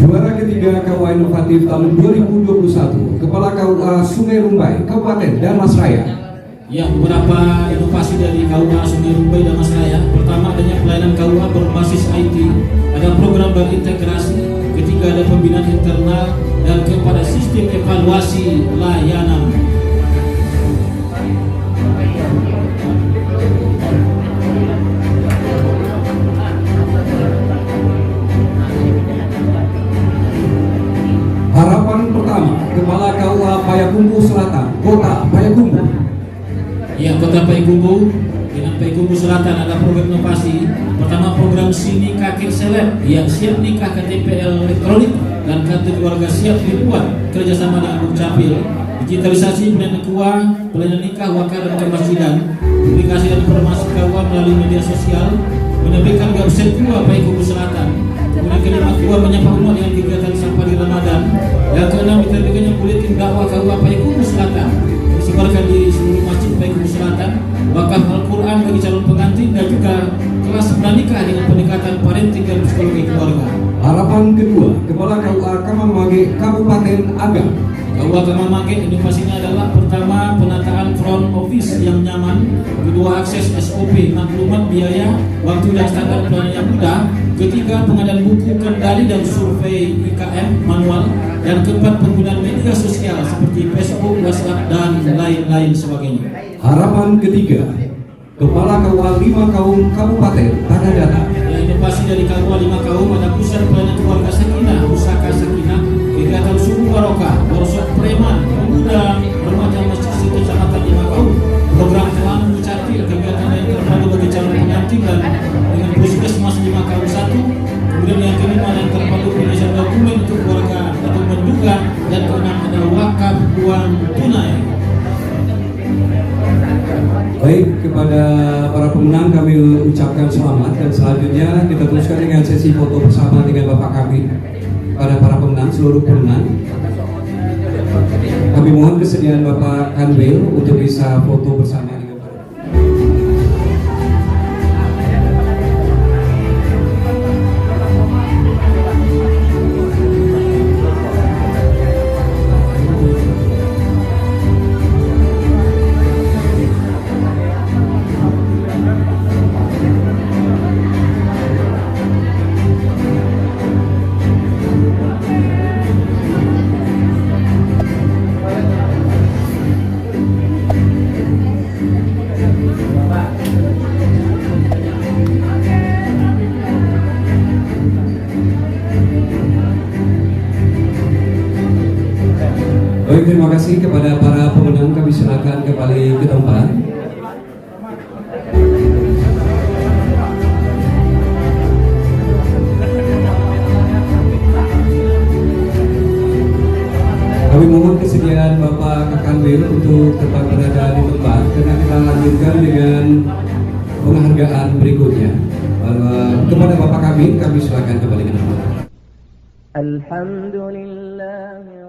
Juara ketiga KUA inovatif tahun 2021 Kepala KUA Sungai Rumbai, Kabupaten Darmasraya. Ya, beberapa inovasi dari KUA Sungai Rumbai Darmasraya. Pertama, adanya pelayanan KUA berbasis IT, ada program berintegrasi. Ketiga, ada pembinaan internal. Dan kepada sistem evaluasi layanan. Harapan pertama, Kepala KUA Payakumbuh Selatan, Kota Payakumbuh. Ya, Kota Payakumbuh. Dengan Payakumbuh Selatan ada program inovasi. Pertama, program Sini Kakek Seleb yang siap nikah KTP elektronik dan kartu keluarga siap dibuat kerjasama dengan Dukcapil. digitalisasi pelayanan KUA, pelayanan nikah, wakaf dan kemasjidan, publikasi dan informasi KUA melalui media sosial, menerbitkan website KUA Payah Kubu Selatan. Kemudian kelima, KUA menyapa umat dengan kegiatan sampah di Ramadan. Yang keenam, diterbitkannya buletin dakwah KUA Payah Kubu Selatan, disebarkan di seluruh masjid Payah Kubu Selatan, wakaf Al-Quran bagi calon pengantin, dan juga kelas pranikah dengan pendekatan parenting dan psikologi keluarga. Harapan kedua, Kepala KUA Kamamage Kabupaten Agam. KUA Kamamage inovasinya adalah pertama, penataan front office yang nyaman, kedua, akses SOP, maklumat, biaya, waktu dan standar pelayanan yang mudah, ketiga, pengadaan buku kendali dan survei IKM manual, dan keempat, penggunaan media sosial seperti Facebook, WhatsApp, dan lain-lain sebagainya. Harapan ketiga, Kepala KUA 5 Kaum Kabupaten Tanah Datar. Inovasi dari KUA 5 Kaum ada pusat pelayanan keluarga Sakinah, Pusaka Sakinah, kegiatan subuh barokah, workshop preman, pemuda, remaja masjid kecamatan 5 Kaum, program teman Bucatil, kegiatan yang terpadu bagi calon pengantin dan dengan puskesmas 5 Kaum 1, kemudian yang kelima yang terpadu penyelesaian dokumen untuk keluarga atau menduga, dan keenam ada wakaf uang tunai. Baik, kepada para pemenang kami ucapkan selamat, dan selanjutnya kita teruskan dengan sesi foto bersama dengan Bapak kami. Pada para pemenang, seluruh pemenang, kami mohon kesediaan Bapak Kanwil untuk bisa foto bersama dengan Bapak. Baik, terima kasih kepada para pemenang. Kami silakan kembali ke tempat. Kami mohon kesediaan Bapak Kakanwil untuk tetap berada di tempat, karena kita lanjutkan dengan penghargaan berikutnya. Kepada Bapak kami silakan kembali ke tempat. Alhamdulillah.